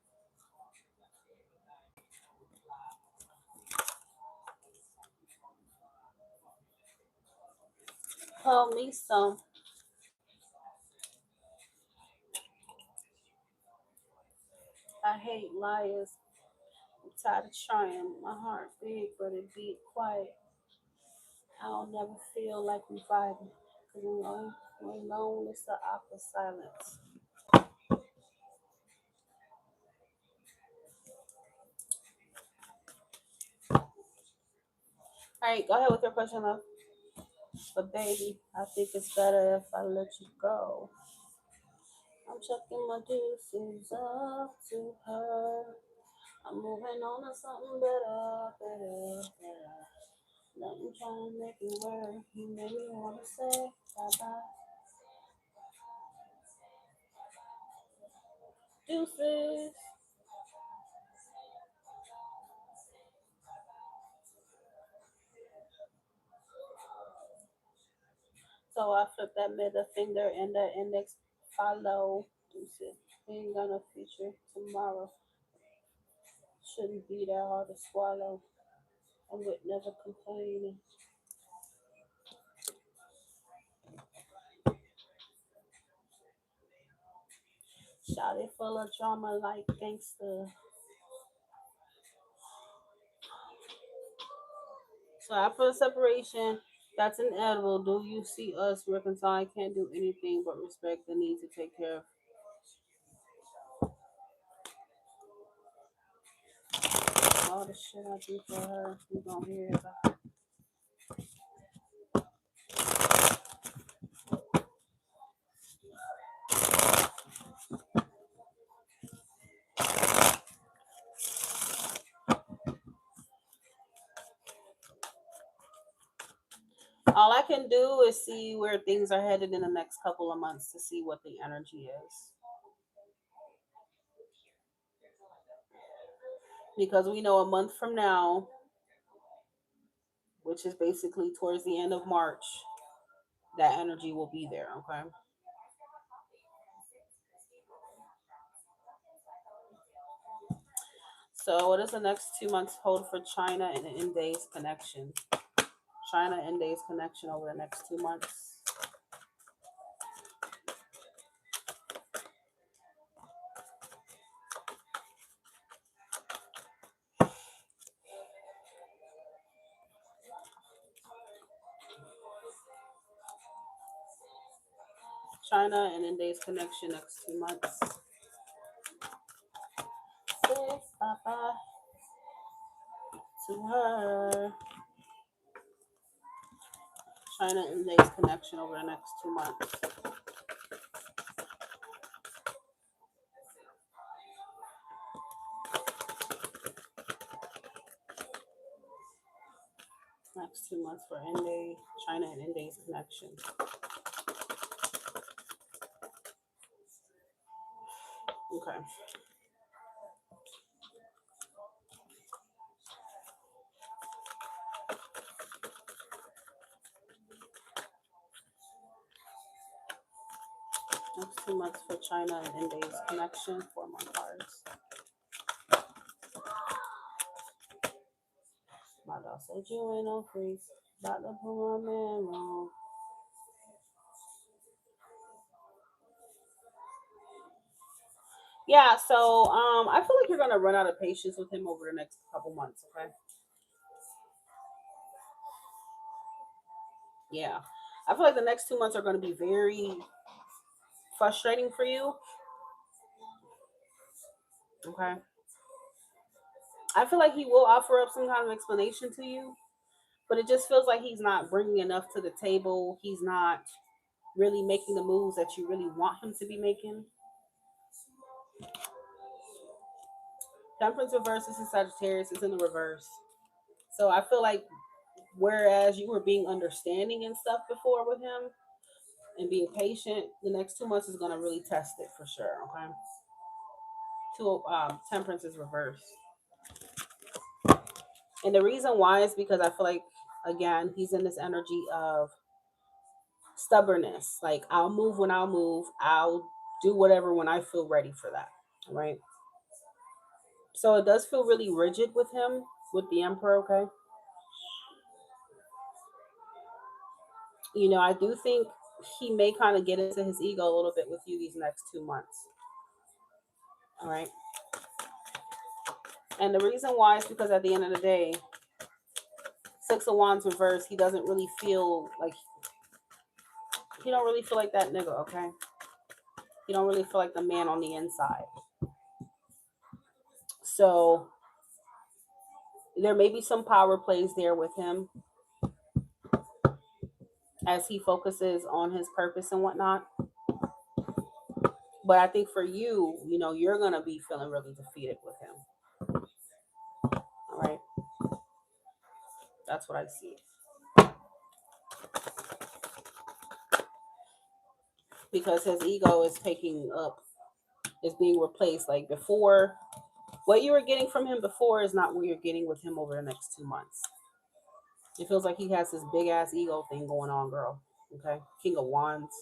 Call me some. I hate liars. I'm tired of trying. My heart big, but it beat quiet. I don't never feel like we vibing. Cause when alone, it's the awkward silence. All right, go ahead with your question, love. But baby, I think it's better if I let you go. I'm chucking my deuces up to her. I'm moving on to something better, better, better. Nothing trying to make it work. You made me wanna say bye bye. Deuces. So I flip that middle finger and the index follow. Deuces. We ain't gonna feature tomorrow. Shouldn't be that hard to swallow. I'm with never complaining. Shot it full of drama like gangster. So after the separation, that's inedible. Do you see us reconcile? I can't do anything but respect the need to take care of all the shit I do for her. We gonna hear about. All I can do is see where things are headed in the next couple of months to see what the energy is. Because we know a month from now, which is basically towards the end of March, that energy will be there, okay? So what does the next 2 months hold for China and Inday's connection? China and Inday's connection over the next 2 months. China and Inday's connection next 2 months. Say bye to her. China and Inday's connection over the next 2 months. Next 2 months for Inday, China and Inday's connection. Okay. Next 2 months for China and Inday's connection. 4 more cards. My dog said you ain't no freak. About to put my man wrong. Yeah, so I feel like you're gonna run out of patience with him over the next couple months, okay? Yeah. I feel like the next 2 months are gonna be very frustrating for you. Okay. I feel like he will offer up some kind of explanation to you, but it just feels like he's not bringing enough to the table. He's not really making the moves that you really want him to be making. Temperance reverses in Sagittarius is in the reverse. So I feel like whereas you were being understanding and stuff before with him and being patient, the next 2 months is gonna really test it for sure. Okay. Two Temperance is reversed. And the reason why is because I feel like again he's in this energy of stubbornness. Like I'll move when I'll move. I'll do whatever when I feel ready for that. Right. So it does feel really rigid with him with the Emperor. Okay. I do think he may kind of get into his ego a little bit with you these next 2 months. All right. And the reason why is because at the end of the day, Six of Wands reverse, he doesn't really feel like he don't really feel like that nigga. Okay. He don't really feel like the man on the inside. So there may be some power plays there with him as he focuses on his purpose and whatnot. But I think for you, you're gonna be feeling really defeated with him. All right, that's what I see because his ego is taking up, is being replaced. Like before, what you were getting from him before is not what you're getting with him over the next 2 months. It feels like he has this big ass ego thing going on, girl. Okay, King of Wands,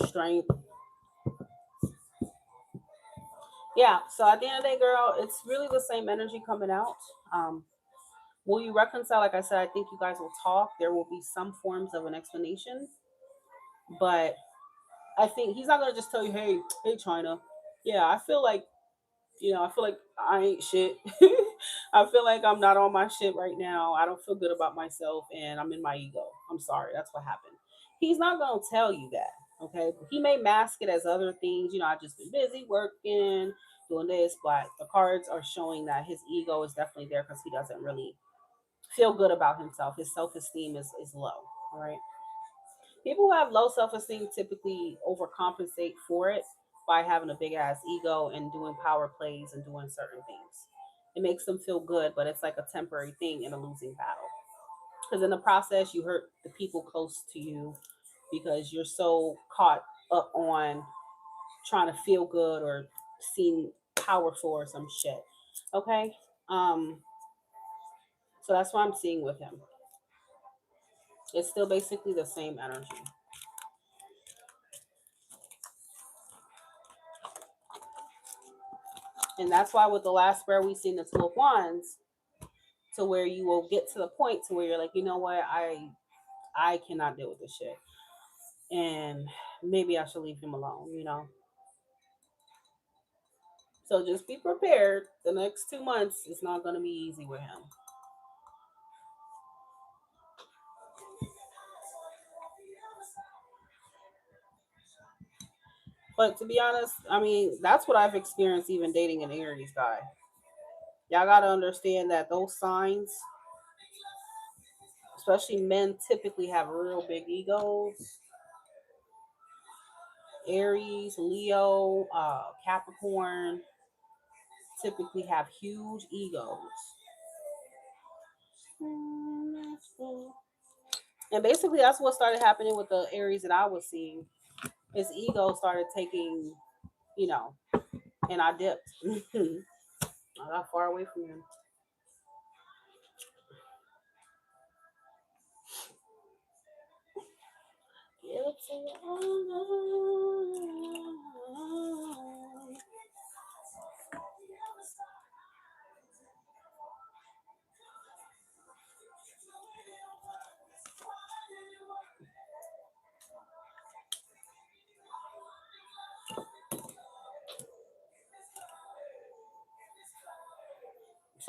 strength. Yeah. So at the end of the day, girl, it's really the same energy coming out. Um, Will you reconcile? Like I said, I think you guys will talk. There will be some forms of an explanation, but I think he's not gonna just tell you, hey, China. Yeah, I feel like I ain't shit. I feel like I'm not on my shit right now. I don't feel good about myself, and I'm in my ego. I'm sorry. That's what happened. He's not gonna tell you that. Okay, he may mask it as other things. I've just been busy working, doing this, but the cards are showing that his ego is definitely there because he doesn't really feel good about himself. His self esteem is low. All right. People who have low self esteem typically overcompensate for it by having a big ass ego and doing power plays and doing certain things. It makes them feel good, but it's like a temporary thing in a losing battle. Because in the process, you hurt the people close to you because you're so caught up on trying to feel good or seem powerful or some shit. Okay. Um, so that's what I'm seeing with him. It's still basically the same energy. And that's why with the last square we seen the Two of Wands, to where you will get to the point to where you're like, you know what, I cannot deal with this shit. And maybe I should leave him alone. So just be prepared. The next 2 months is not gonna be easy with him. But to be honest, I mean, that's what I've experienced even dating an Aries guy. Y'all gotta understand that those signs, especially men, typically have real big egos. Aries, Leo, Capricorn typically have huge egos. And basically, that's what started happening with the Aries that I was seeing. His ego started taking, you know, and I dipped. I got far away from him.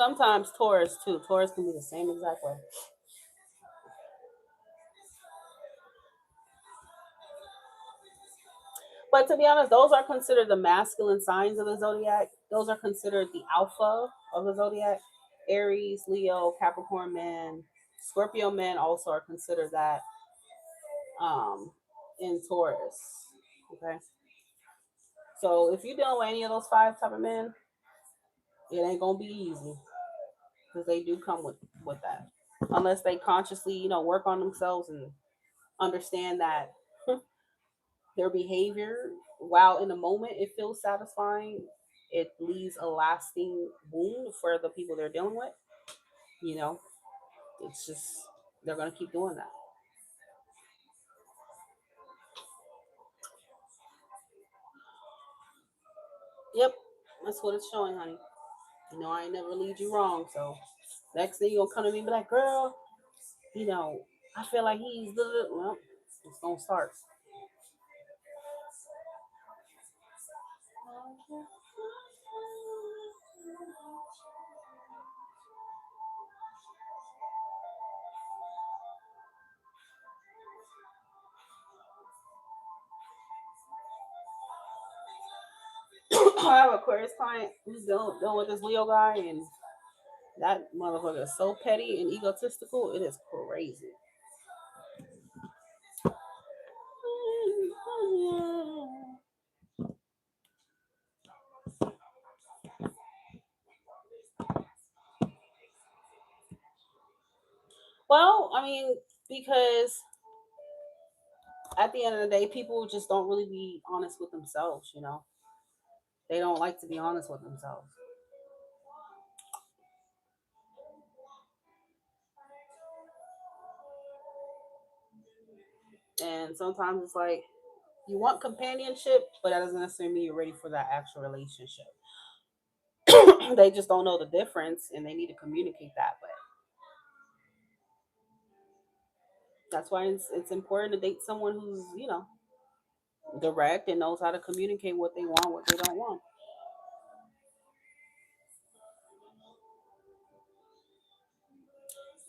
Sometimes Taurus too. Taurus can be the same exact way. But to be honest, those are considered the masculine signs of the zodiac. Those are considered the alpha of the zodiac. Aries, Leo, Capricorn men, Scorpio men also are considered that um, in Taurus. Okay. So if you're dealing with any of those five type of men, it ain't gonna be easy because they do come with that. Unless they consciously, work on themselves and understand that their behavior, while in the moment it feels satisfying, it leaves a lasting wound for the people they're dealing with. You know, it's just they're gonna keep doing that. Yep, that's what it's showing, honey. I ain't never lead you wrong. So next thing you'll come to me and be like, girl, you know, I feel like he's the well, it's gonna start. I have a Aquarius client who's dealing with this Leo guy, and that motherfucker is so petty and egotistical. It is crazy. Well, I mean, because at the end of the day, people just don't really be honest with themselves. They don't like to be honest with themselves, and sometimes it's like you want companionship, but that doesn't necessarily mean you're ready for that actual relationship. They just don't know the difference, and they need to communicate that. But that's why it's important to date someone who's direct and knows how to communicate what they want, what they don't want.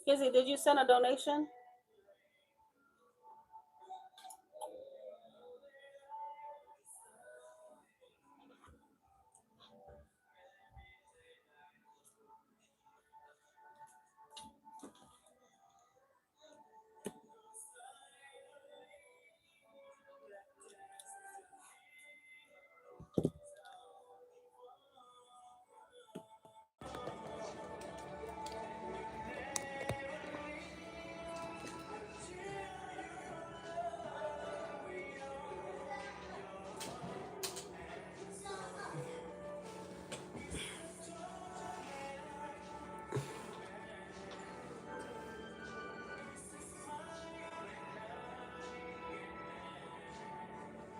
Kizzy, did you send a donation?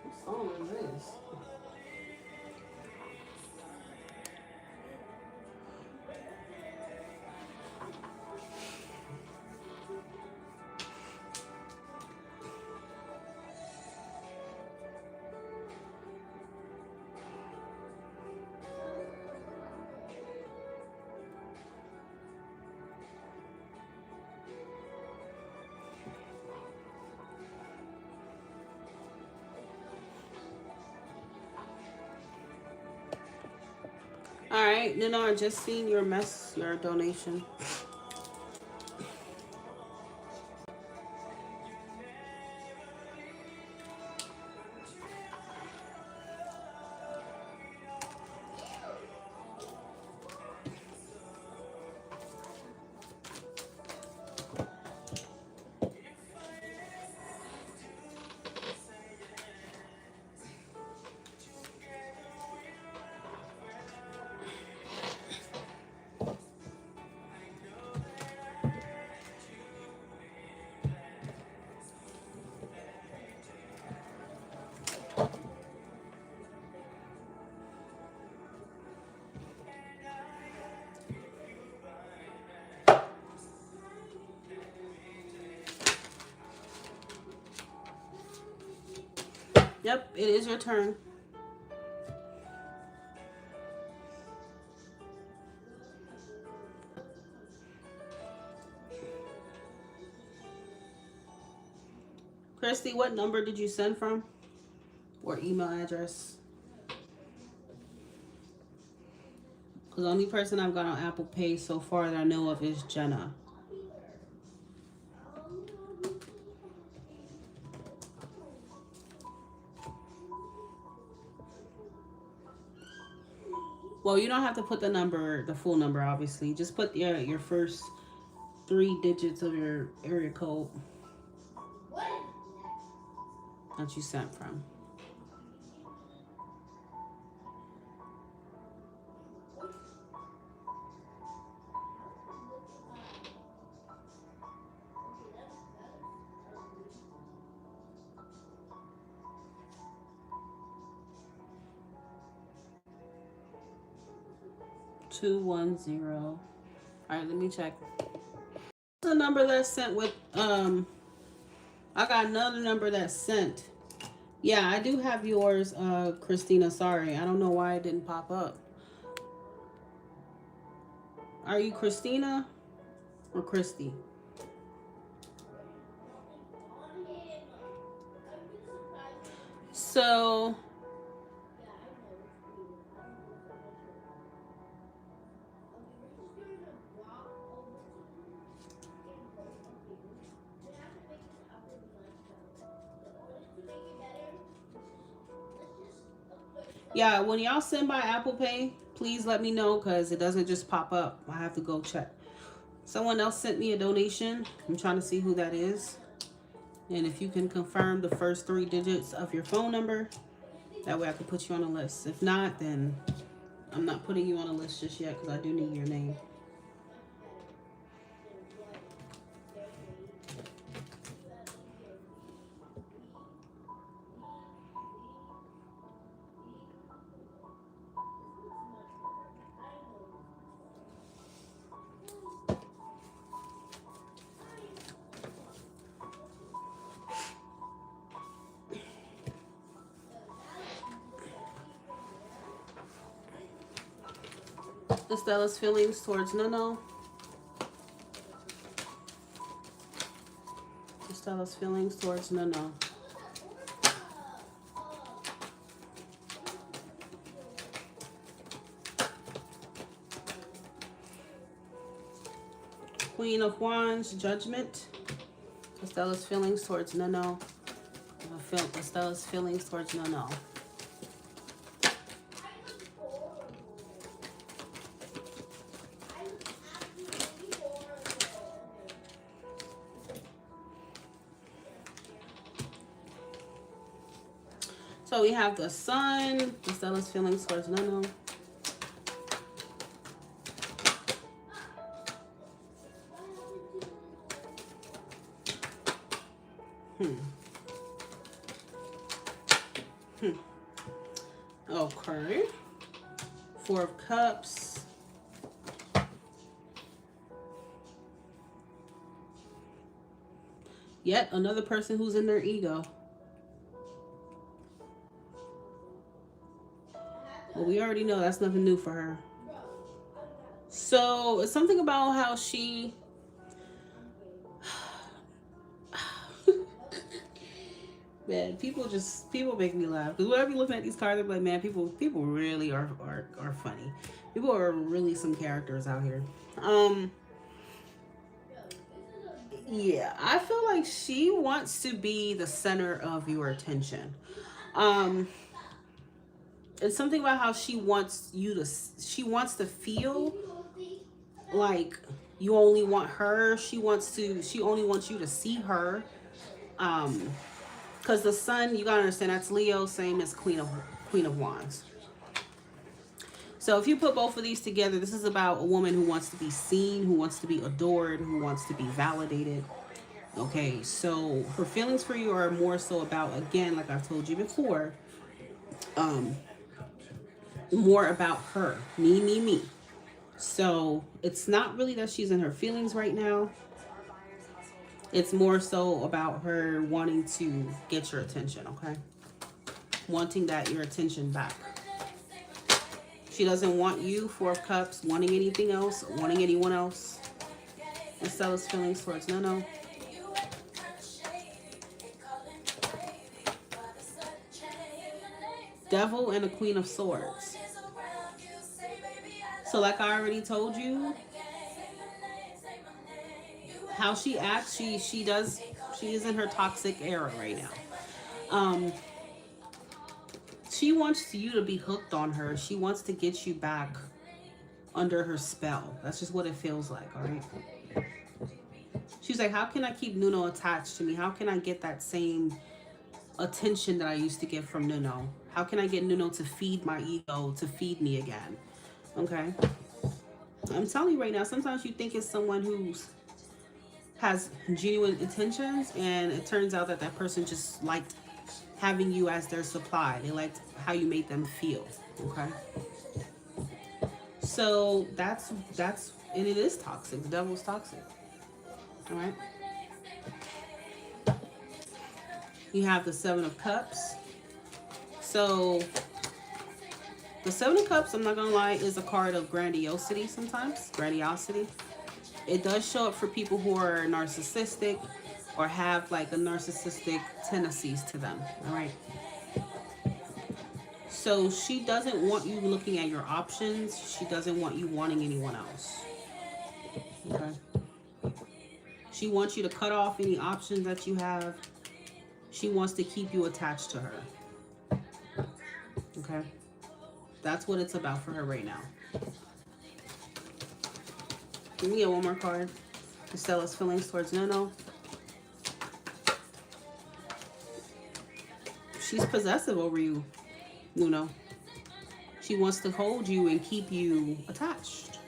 What song is this? All right, I just seen your donation. Yep, it is your turn. Christy, what number did you send from? Or email address? Because the only person I've got on Apple Pay so far that I know of is Jenna. Well, you don't have to put the number, the full number, obviously. Just put your first 3 digits of your area code that you sent from. $210. All right, let me check. The number that's sent with I got another number that's sent. Yeah, I do have yours, Christina. Sorry, I don't know why it didn't pop up. Are you Christina or Christy? So yeah, when y'all send by Apple Pay, please let me know because it doesn't just pop up. I have to go check. Someone else sent me a donation. I'm trying to see who that is. And if you can confirm the first 3 digits of your phone number, that way I can put you on a list. If not, then I'm not putting you on a list just yet because I do need your name. Estella's feelings towards Nono. Estella's feelings towards Nono. Queen of Wands, Judgment. Estella's feelings towards Nono. Estella's feelings towards Nono. So we have the Sun. Estella's feelings towards Nono. Okay. 4 of Cups. Yet another person who's in their ego. Well, we already know that's nothing new for her. So it's something about how she... Man, people make me laugh. Because when I be looking at these cards, I'm like, man, people really are funny. People are really some characters out here. Yeah, I feel like she wants to be the center of your attention. It's something about how she wants to feel like you only want her. She only wants you to see her. Because the Sun, you gotta understand, that's Leo, same as Queen of Wands. So if you put both of these together, this is about a woman who wants to be seen, who wants to be adored, who wants to be validated. Okay, so her feelings for you are more so about, again, like I've told you before, more about her. Me. So it's not really that she's in her feelings right now. It's more so about her wanting to get your attention, okay? Wanting your attention back. She doesn't want you, 4 of Cups, wanting anything else, wanting anyone else. Estella's feelings towards Nono. Devil and a Queen of Swords. So like I already told you, how she acts, she is in her toxic era right now. Um, she wants you to be hooked on her. She wants to get you back under her spell. That's just what it feels like, all right? She's like, how can I keep Nuno attached to me? How can I get that same attention that I used to get from Nuno? How can I get Nuno to feed my ego, to feed me again? Okay? I'm telling you right now, sometimes you think it's someone who's has genuine intentions, and it turns out that that person just liked having you as their supply. They liked how you made them feel. Okay? So that's and it is toxic. The devil's toxic. All right? You have the Seven of Cups. So the Seven of Cups, I'm not gonna lie, is a card of grandiosity sometimes. Grandiosity. It does show up for people who are narcissistic or have like a narcissistic tendencies to them. All right. So she doesn't want you looking at your options. She doesn't want you wanting anyone else. Okay. She wants you to cut off any options that you have. She wants to keep you attached to her. Okay. That's what it's about for her right now. Can we get one more card to sell us feelings towards Nuno? She's possessive over you, Nuno. She wants to hold you and keep you attached.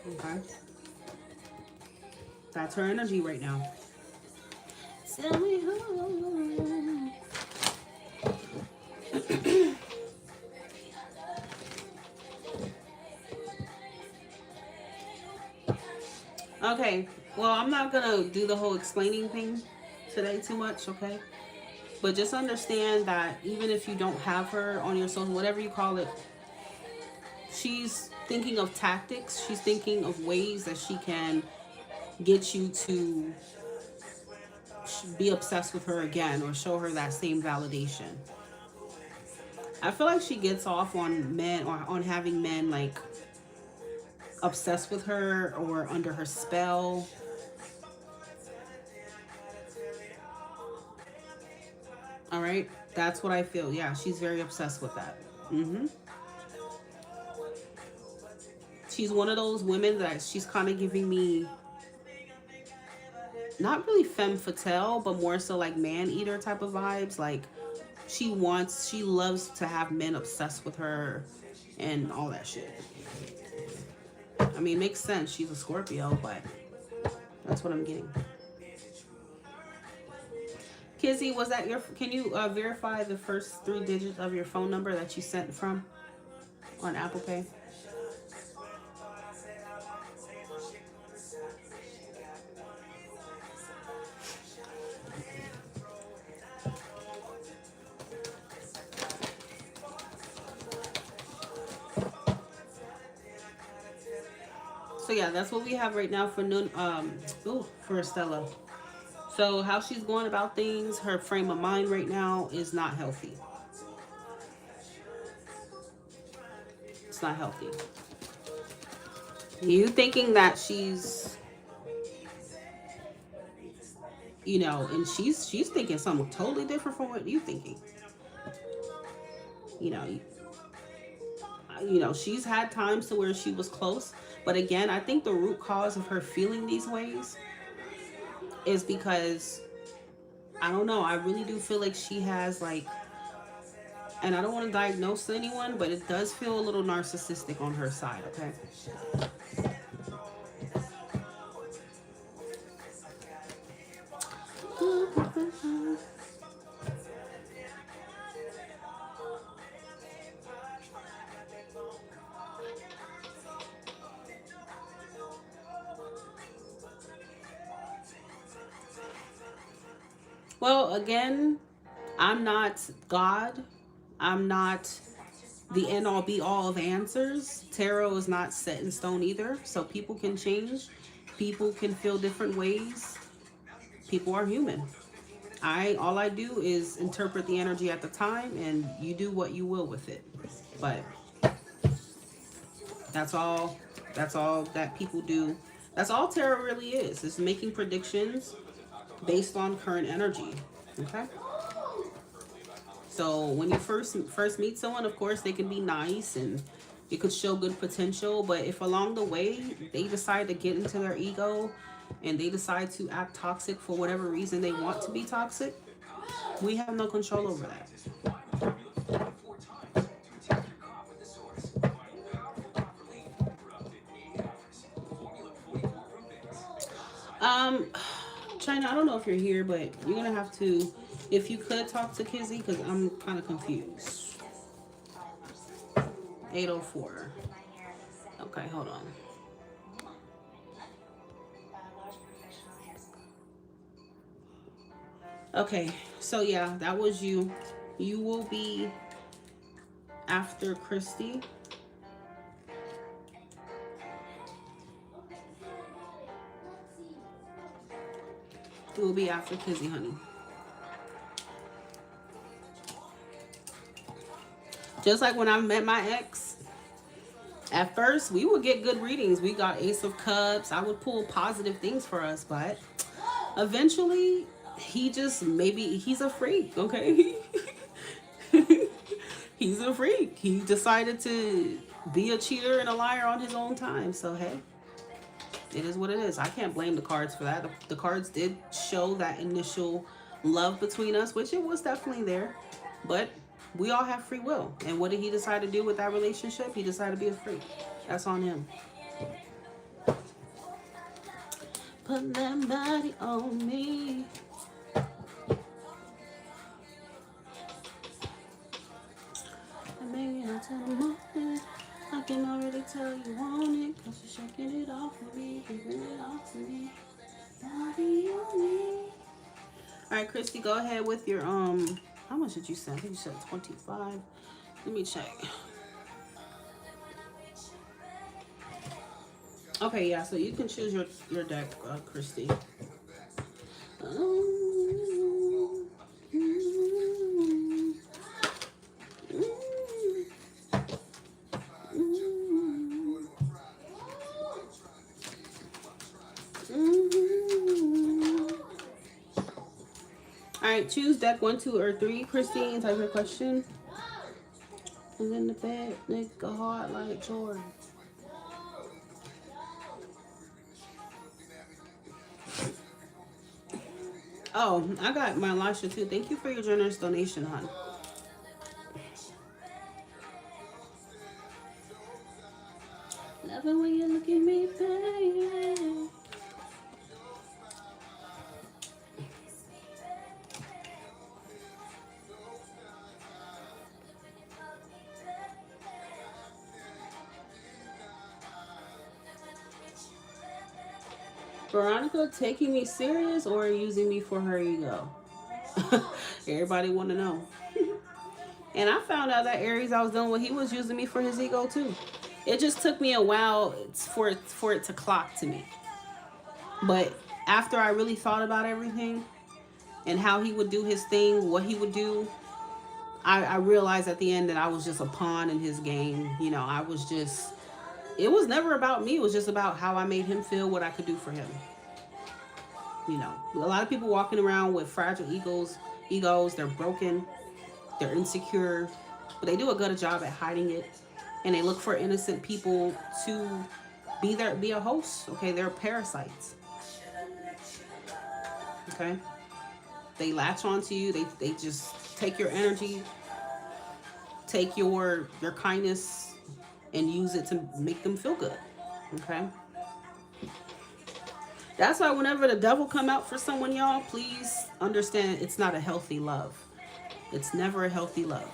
Okay. That's her energy right now. Tell me who. Okay, well, I'm not gonna do the whole explaining thing today too much, okay? But just understand that even if you don't have her on your social, whatever you call it, she's thinking of tactics. She's thinking of ways that she can get you to be obsessed with her again or show her that same validation. I feel like she gets off on men or on having men like obsessed with her or under her spell. All right, that's what I feel. Yeah, she's very obsessed with that. She's one of those women that she's kind of giving me not really femme fatale, but more so like man eater type of vibes. Like she loves to have men obsessed with her and all that shit. I mean, it makes sense. She's a Scorpio, but that's what I'm getting. Kizzy, was that your... Can you verify the first 3 digits of your phone number that you sent from on Apple Pay? So yeah, that's what we have right now for for Estella. So how she's going about things, her frame of mind right now is not healthy. It's not healthy. You thinking that she's, and she's thinking something totally different from what you thinking. She's had times to where she was close, but again, I think the root cause of her feeling these ways is because, I don't know, I really do feel like she has like, and I don't want to diagnose anyone, but it does feel a little narcissistic on her side, okay? Well, again, I'm not God. I'm not the end all be all of answers. Tarot is not set in stone either. So people can change. People can feel different ways. People are human. All I do is interpret the energy at the time, and you do what you will with it. But that's all. That's all that people do. That's all tarot really is making predictions based on current energy. Okay. So when you first meet someone, of course they can be nice and it could show good potential, but if along the way they decide to get into their ego and they decide to act toxic for whatever reason they want to be toxic, we have no control over that. Um, China, I don't know if you're here, but you're gonna have to, if you could talk to Kizzy, because I'm kind of confused. 804. Okay, hold on. Okay, so yeah, that was you. You will be after Christy. It will be after Kizzy, honey. Just like when I met my ex, at first we would get good readings. We got Ace of Cups. I would pull positive things for us, but eventually he just, maybe he's a freak, okay? He's a freak. He decided to be a cheater and a liar on his own time. So hey, it is what it is. I can't blame the cards for that. The cards did show that initial love between us, which it was definitely there. But we all have free will. And what did he decide to do with that relationship? He decided to be a freak. That's on him. Put that body on me. And maybe I'll tell him I can already tell you want it, cause you're shaking it off for me, giving it off to me. Body on me. Alright, Christy, go ahead with your how much did you send? I think you said 25. Let me check. Okay, yeah, so you can choose your deck, Christy. Alright, choose deck 1, 2, or 3, Christine. Type your question. And in the bed, nigga hard like Jordan. Oh, I got my Lasha too. Thank you for your generous donation, hon. Love it when you look at me, baby. Veronica taking me serious or using me for her ego? Everybody want to know. And I found out that Aries I was dealing with, he was using me for his ego too. It just took me a while for it to clock to me. But after I really thought about everything and how he would do his thing, what he would do, I realized at the end that I was just a pawn in his game. You know, it was never about me. It was just about how I made him feel, what I could do for him. You know, a lot of people walking around with fragile egos, they're broken, they're insecure, but they do a good job at hiding it. And they look for innocent people to be a host. Okay, they're parasites. Okay, they latch onto you. They just take your energy, take your kindness, and use it to make them feel good. Okay, that's why whenever the devil come out for someone, y'all, please understand it's not a healthy love. It's never a healthy love.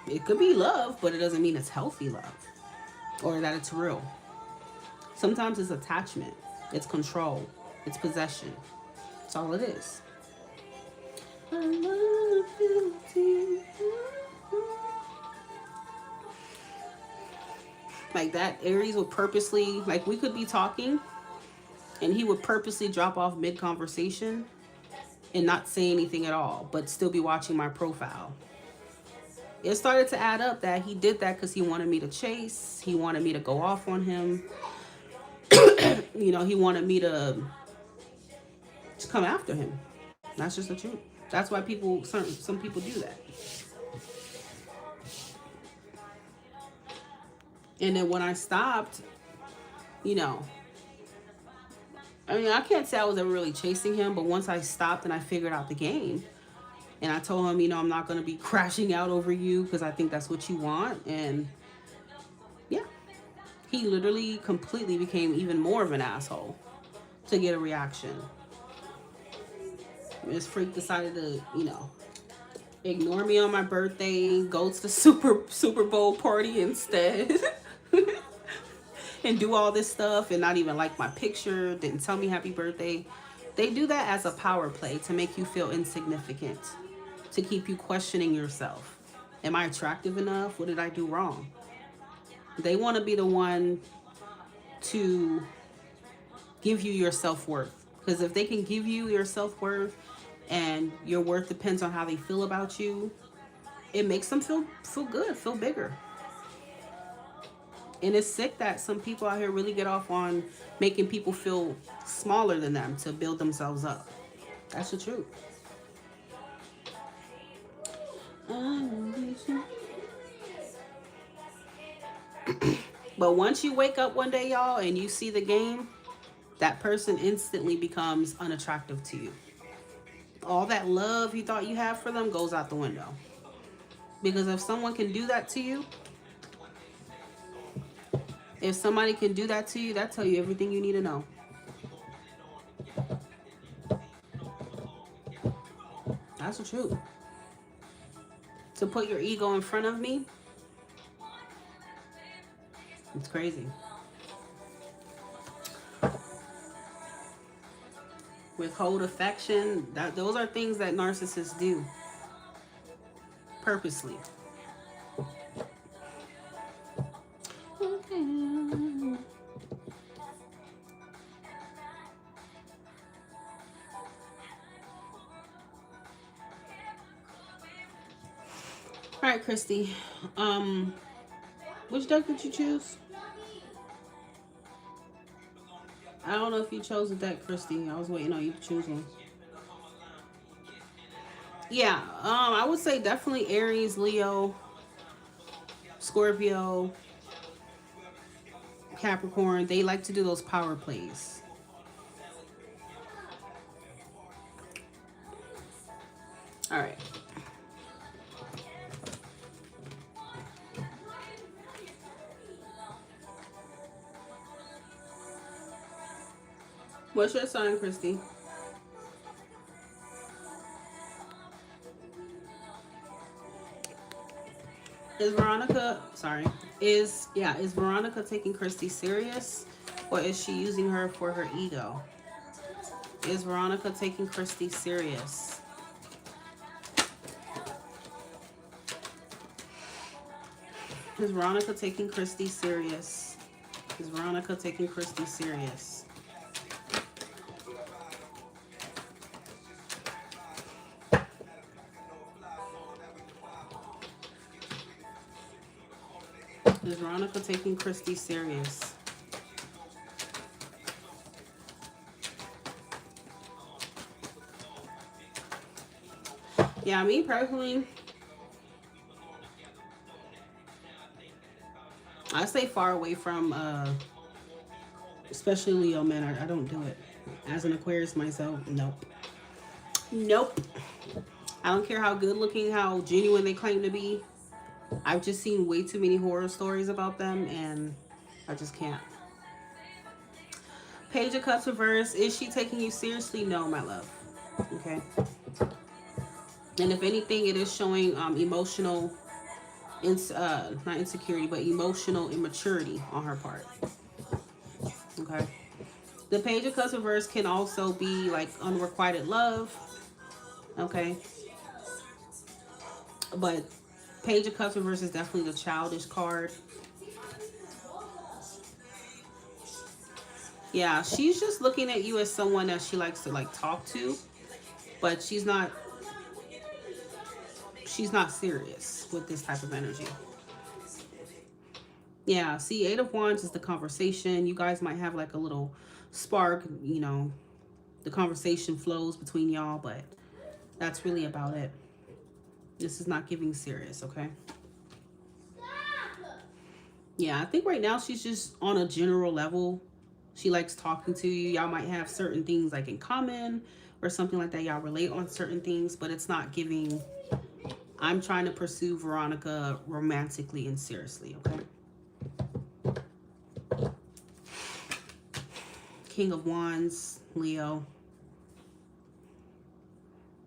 It could be love, but it doesn't mean it's healthy love or that it's real. Sometimes it's attachment, it's control, it's possession. That's all it is. Like that Aries would purposely, like we could be talking and he would purposely drop off mid-conversation and not say anything at all, but still be watching my profile. It started to add up that he did that because he wanted me to chase. He wanted me to go off on him. You know, he wanted me to come after him. That's just the truth. That's why some people do that. And then when I stopped, you know, I mean, I can't say I was ever really chasing him, but once I stopped and I figured out the game, and I told him, you know, I'm not going to be crashing out over you because I think that's what you want. And yeah, he literally completely became even more of an asshole to get a reaction. This freak decided to, you know, ignore me on my birthday, go to the Super Bowl party instead. And do all this stuff and not even like my picture, didn't tell me happy birthday. They do that as a power play to make you feel insignificant, to keep you questioning yourself. Am I attractive enough? What did I do wrong? They want to be the one to give you your self-worth. Because if they can give you your self-worth and your worth depends on how they feel about you, it makes them feel good, feel bigger. And it's sick that some people out here really get off on making people feel smaller than them to build themselves up. That's the truth. But once you wake up one day, y'all, and you see the game, that person instantly becomes unattractive to you. All that love you thought you had for them goes out the window. Because if someone can do that to you, that tell you everything you need to know. That's the truth. To put your ego in front of me, it's crazy. Withhold affection, those are things that narcissists do purposely. All right, Christy. Which deck did you choose? I don't know if you chose a deck, Christy. I was waiting on you to choose one. Yeah, I would say definitely Aries, Leo, Scorpio, Capricorn. They like to do those power plays. All right. What's your sign, Christy? Is Veronica taking Christy serious, or is she using her for her ego? Is Veronica taking Christy serious? Is Veronica taking Christy serious? Is Veronica taking Christy serious? Is Veronica taking Christy serious? Yeah, me personally, I stay far away from, especially Leo men. I don't do it. As an Aquarius myself, nope. Nope. I don't care how good looking, how genuine they claim to be. I've just seen way too many horror stories about them, and I just can't. Page of Cups reverse. Is she taking you seriously? No, my love. Okay. And if anything, it is showing emotional, not insecurity, but emotional immaturity on her part. Okay. The Page of Cups reverse can also be like unrequited love. Okay. But Page of Cups reverse is definitely the childish card. Yeah, she's just looking at you as someone that she likes to like talk to. but she's not serious with this type of energy. Yeah, see, Eight of Wands is the conversation. You guys might have like a little spark, you know, the conversation flows between y'all, but that's really about it. This is not giving serious, okay? Yeah, I think right now she's just on a general level. She likes talking to you. Y'all might have certain things like in common or something like that. Y'all relate on certain things, but it's not giving, I'm trying to pursue Veronica romantically and seriously, okay? King of Wands, Leo.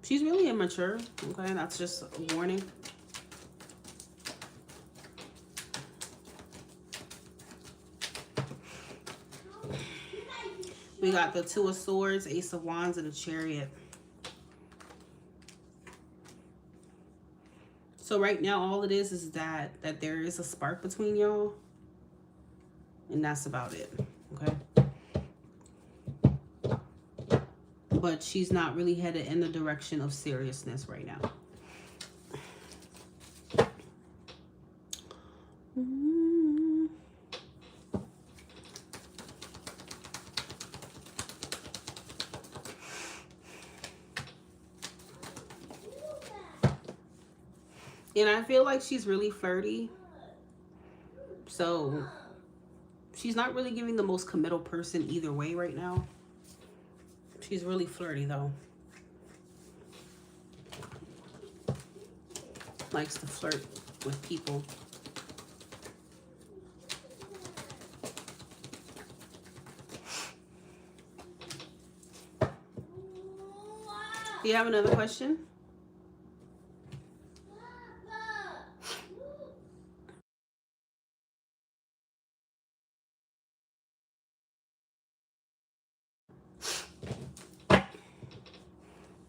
She's really immature, okay? That's just a warning. We got the Two of Swords, Ace of Wands, and a Chariot. So right now, all it is that there is a spark between y'all. And that's about it, okay? But she's not really headed in the direction of seriousness right now. And I feel like she's really flirty. So she's not really giving the most committal person either way right now. She's really flirty though. Likes to flirt with people. Do you have another question?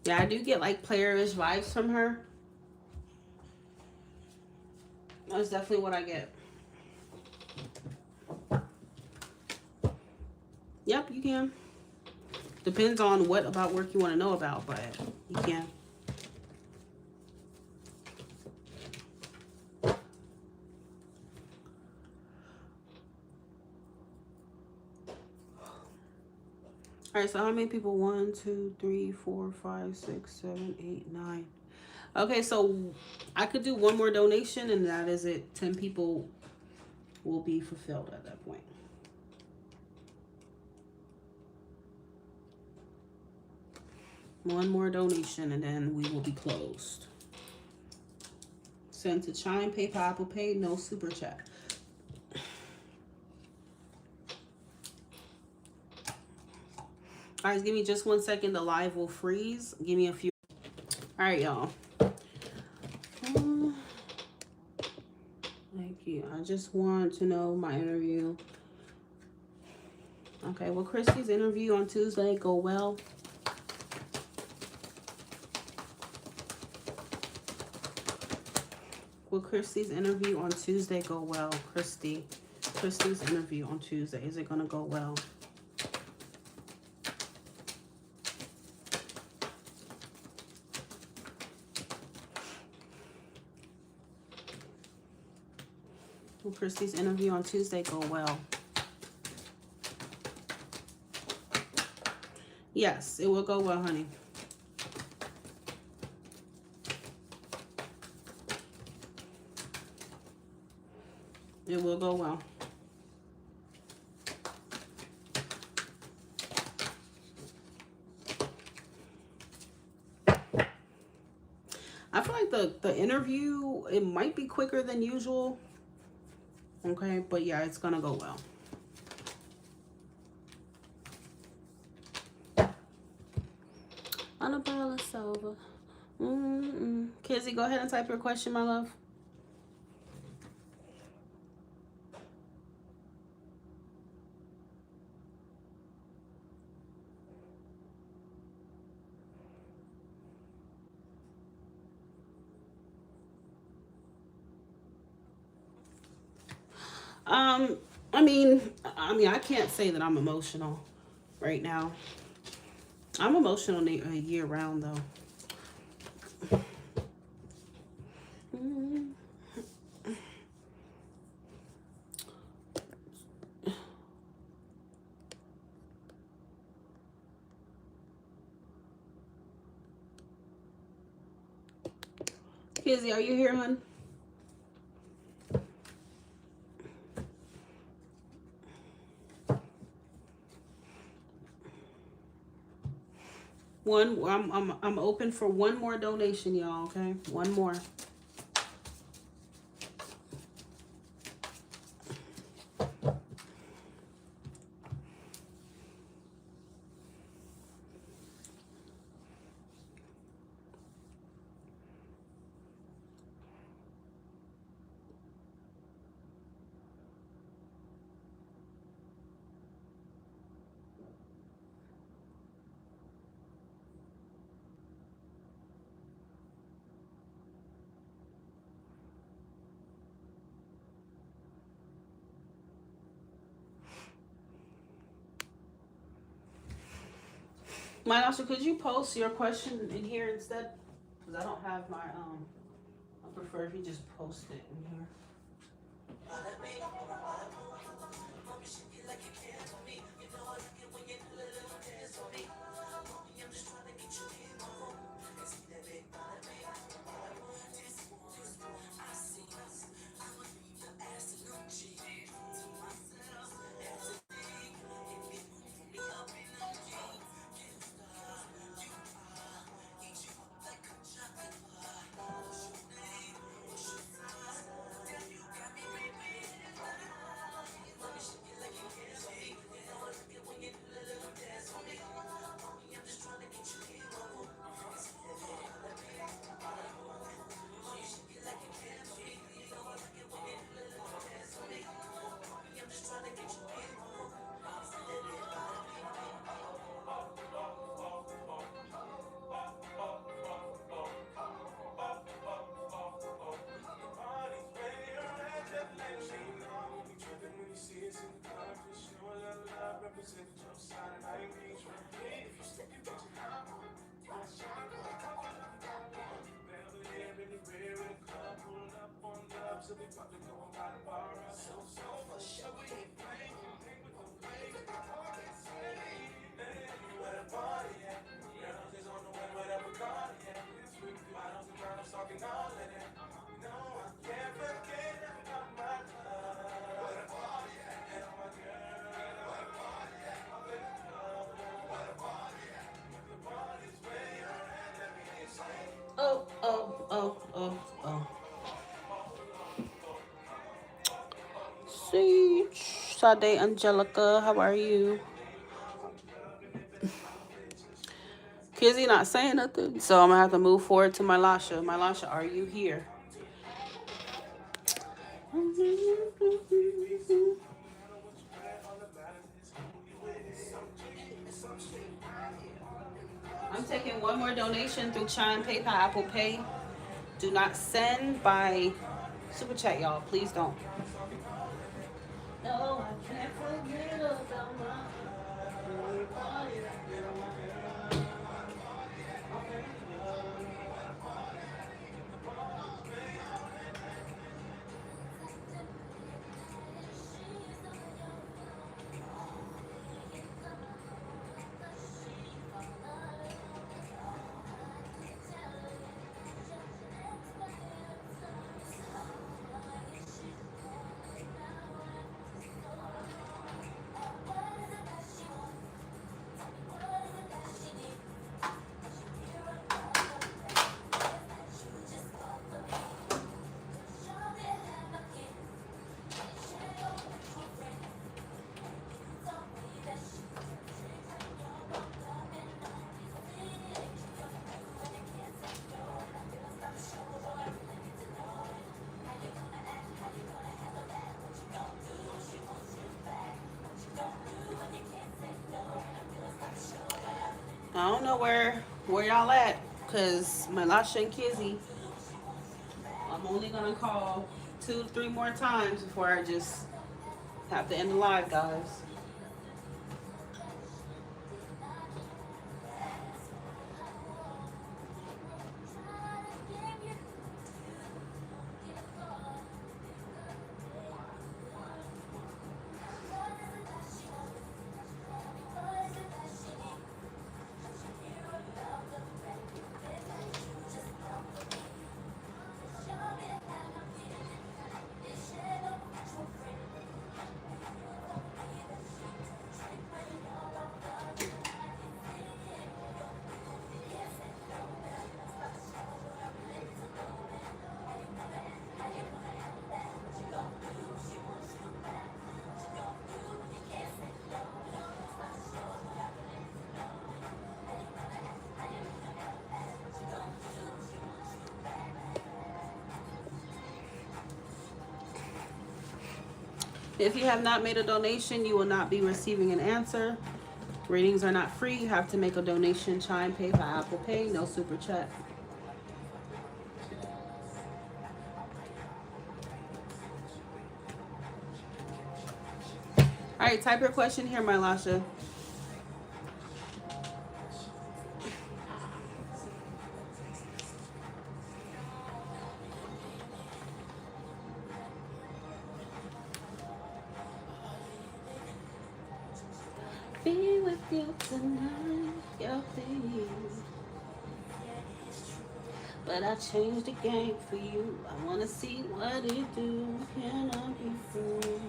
Yeah, I do get like playerish vibes from her. That's definitely what I get. Yep, you can. Depends on what about work you want to know about, but you can. All right, so how many people? 1, 2, 3, 4, 5, 6, 7, 8, 9. Okay, so I could do one more donation and that is it. 10 people will be fulfilled at that point. One more donation and then we will be closed. Send to Chime, PayPal, Apple Pay, no super chat. All right, give me just 1 second. The live will freeze. Give me a few. All right, y'all. Thank you. I just want to know my interview. Okay, will Christy's interview on Tuesday go well? Will Christy's interview on Tuesday go well? Christy's interview on Tuesday. Is it going to go well? Will Christy's interview on Tuesday go well? Yes, it will go well, honey. It will go well. I feel like the interview, it might be quicker than usual. Okay, but yeah, it's gonna go well. Annabella Silva. Kizzy, go ahead and type your question, my love. I mean, I can't say that I'm emotional right now. I'm emotional year round though. Mm. Kizzy, are you here, hon? I'm open for one more donation, y'all. Okay, one more. Manasha, could you post your question in here instead? Because I don't have my I prefer if you just post it in here. Oh, oh, oh, oh, oh. Siege. Sade Angelica, how are you? Kizzy not saying nothing, so I'm gonna have to move forward to my Lasha. My Lasha, are you here? I'm taking one more donation through Chime, PayPal, Apple Pay. Do not send by Super Chat, y'all. Please don't. No, I can't forget about my. I don't know where y'all at, cause my Lasha and Kizzy, I'm only gonna call 2 to 3 more times before I just have to end the live, guys. If you have not made a donation, you will not be receiving an answer. Readings are not free. You have to make a donation. Chime Pay by Apple Pay. No super chat. All right, type your question here, my Lasha. Be with you tonight, your thing. But I changed the game for you. I wanna see what it do. Can I be free?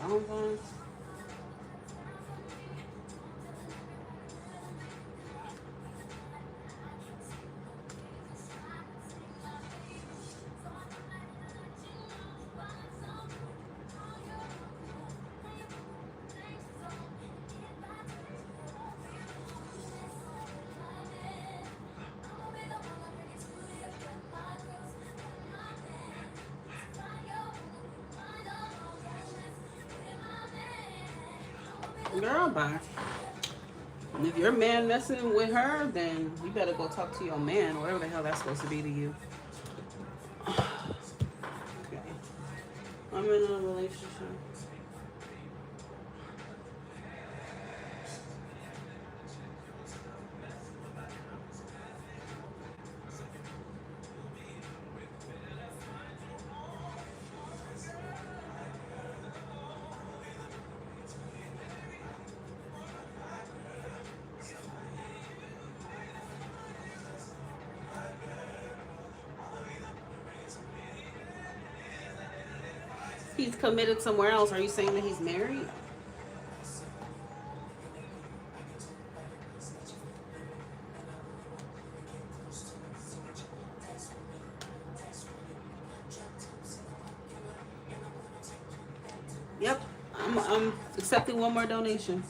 Valentine's. Girl, bye. And if your man messing with her, then you better go talk to your man, whatever the hell that's supposed to be to you. Okay. I'm in a relationship. He's committed somewhere else. Are you saying that he's married? Yep. I'm accepting one more donation.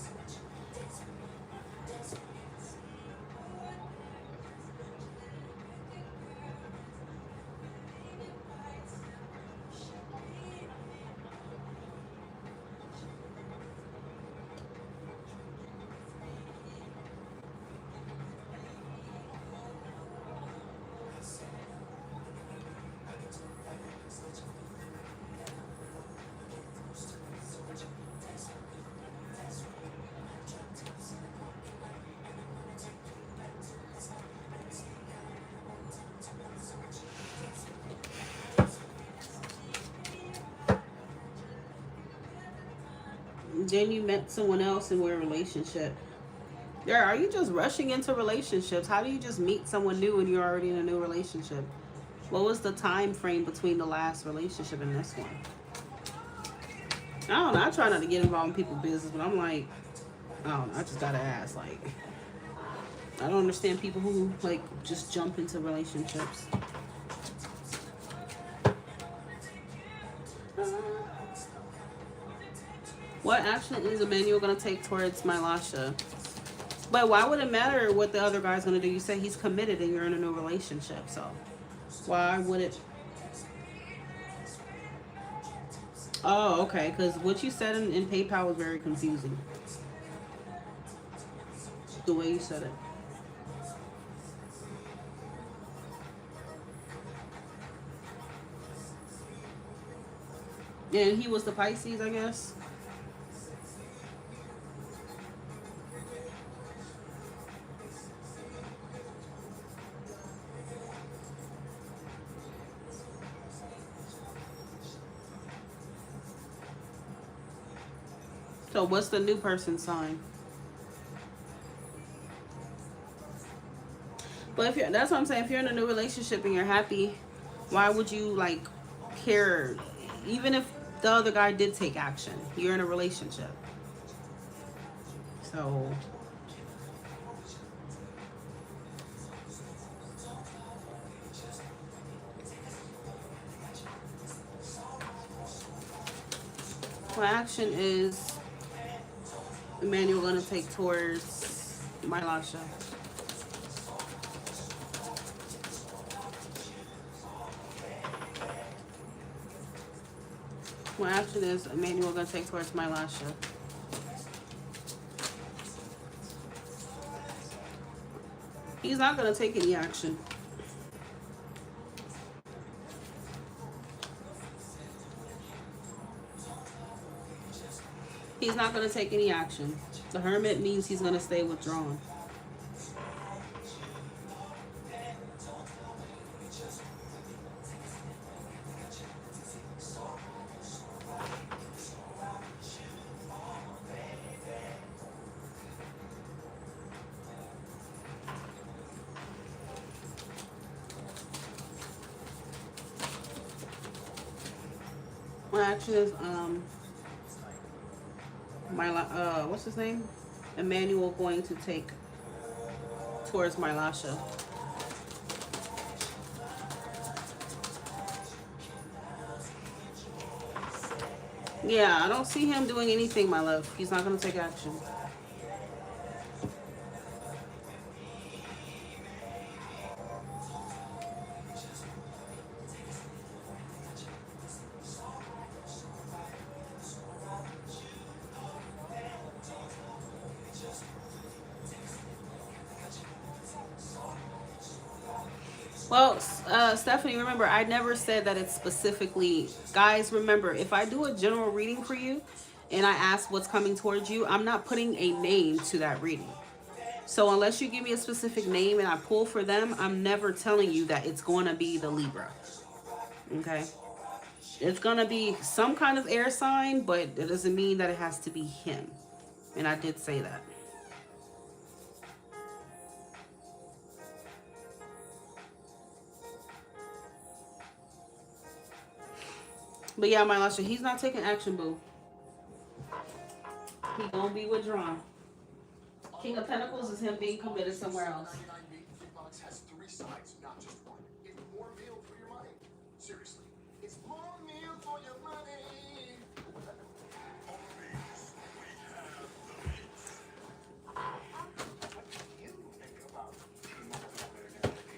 Then you met someone else and we're in a relationship. Yeah, are you just rushing into relationships? How do you just meet someone new and you're already in a new relationship? What was the time frame between the last relationship and this one? I don't know. I try not to get involved in people's business, but I'm like, I don't know. I just gotta ask. Like, I don't understand people who like just jump into relationships. What action is Emmanuel gonna take towards my Lasha? But why would it matter what the other guy's gonna do? You say he's committed and you're in a new relationship, so why would it? Oh, okay. Because what you said in PayPal was very confusing. The way you said it. And he was the Pisces, I guess. So what's the new person's sign? But if you're, that's what I'm saying. If you're in a new relationship and you're happy, why would you like care? Even if the other guy did take action, you're in a relationship. So my action is Emmanuel gonna take towards my Lasha. My action is Emmanuel gonna take towards my Lasha. He's not gonna take any action. He's not gonna take any action. The Hermit means he's gonna stay withdrawn. My action is my what's his name? Emmanuel going to take towards my Lasha. Yeah, I don't see him doing anything, my love. He's not gonna take action. Well, Stephanie, remember, I never said that it's specifically... Guys, remember, if I do a general reading for you and I ask what's coming towards you, I'm not putting a name to that reading. So unless you give me a specific name and I pull for them, I'm never telling you that it's going to be the Libra. Okay? It's going to be some kind of air sign, but it doesn't mean that it has to be him. And I did say that. But yeah, my Lasha, he's not taking action, boo. He gonna be withdrawn. King of Pentacles is him being committed somewhere else. Has three sides, not just one. It's more meal for your money. Seriously, it's more meal for your money. What do you think about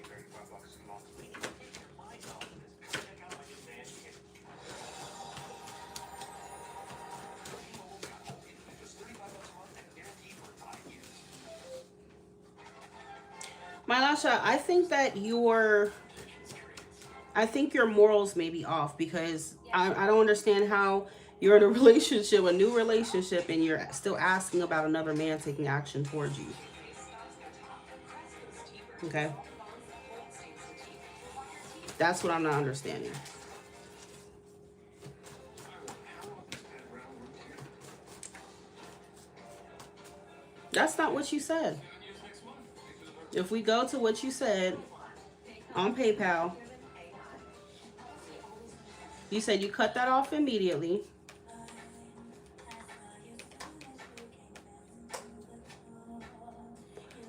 $35 a month? My confidence. Check out my new man here. Just $35 a month and guaranteed for 5 years. My Lasha, I think your morals may be off, because I don't understand how you're in a relationship, a new relationship, and you're still asking about another man taking action towards you. Okay? That's what I'm not understanding. That's not what you said. If we go to what you said on PayPal, you said you cut that off immediately.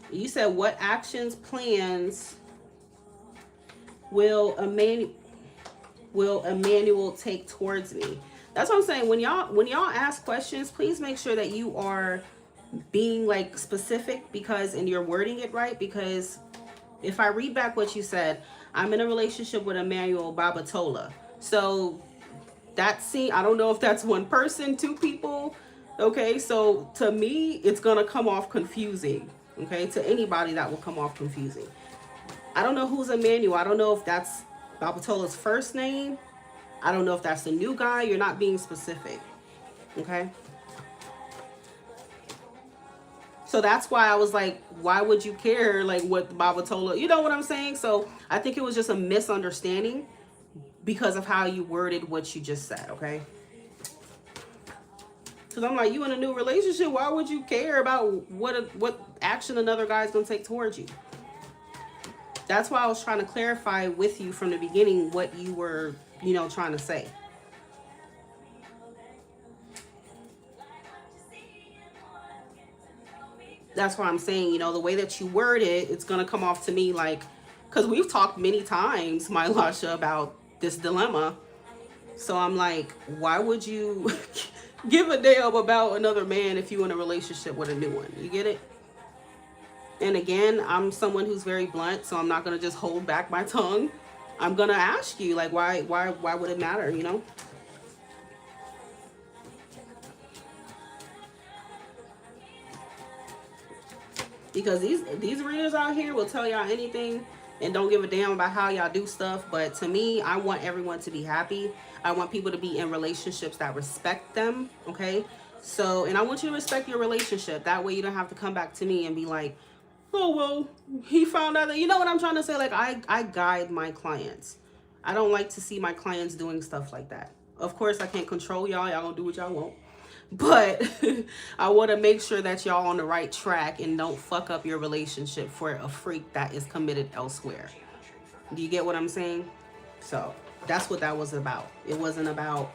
You said, what actions, plans will Emmanuel take towards me? That's what I'm saying. When y'all ask questions, please make sure that you are being like specific, because and you're wording it right, because if I read back what you said, I'm in a relationship with Emmanuel Babatola. So that's, I don't know if that's one person, two people. Okay, so to me, it's gonna come off confusing. Okay, to anybody that will come off confusing. I don't know who's Emmanuel. I don't know if that's Babatola's first name. I don't know if that's the new guy. You're not being specific. Okay. So that's why I was like, why would you care, like, what Babatola, you know what I'm saying? So I think it was just a misunderstanding because of how you worded what you just said, okay? Because I'm like, you in a new relationship, why would you care about what action another guy's going to take towards you? That's why I was trying to clarify with you from the beginning what you were, trying to say. That's why I'm saying, the way that you word it, it's going to come off to me like, because we've talked many times, my Lasha, about this dilemma. So I'm like, why would you give a damn about another man if you're in a relationship with a new one? You get it? And again, I'm someone who's very blunt, so I'm not going to just hold back my tongue. I'm going to ask you, like, why would it matter, Because these readers out here will tell y'all anything and don't give a damn about how y'all do stuff. But to me, I want everyone to be happy. I want people to be in relationships that respect them, okay? So, and I want you to respect your relationship. That way you don't have to come back to me and be like, oh, well, he found out that, you know what I'm trying to say? Like, I guide my clients. I don't like to see my clients doing stuff like that. Of course, I can't control y'all. Y'all gonna do what y'all want. But I want to make sure that y'all on the right track and don't fuck up your relationship for a freak that is committed elsewhere. Do you get what I'm saying? So that's what that was about. It wasn't about,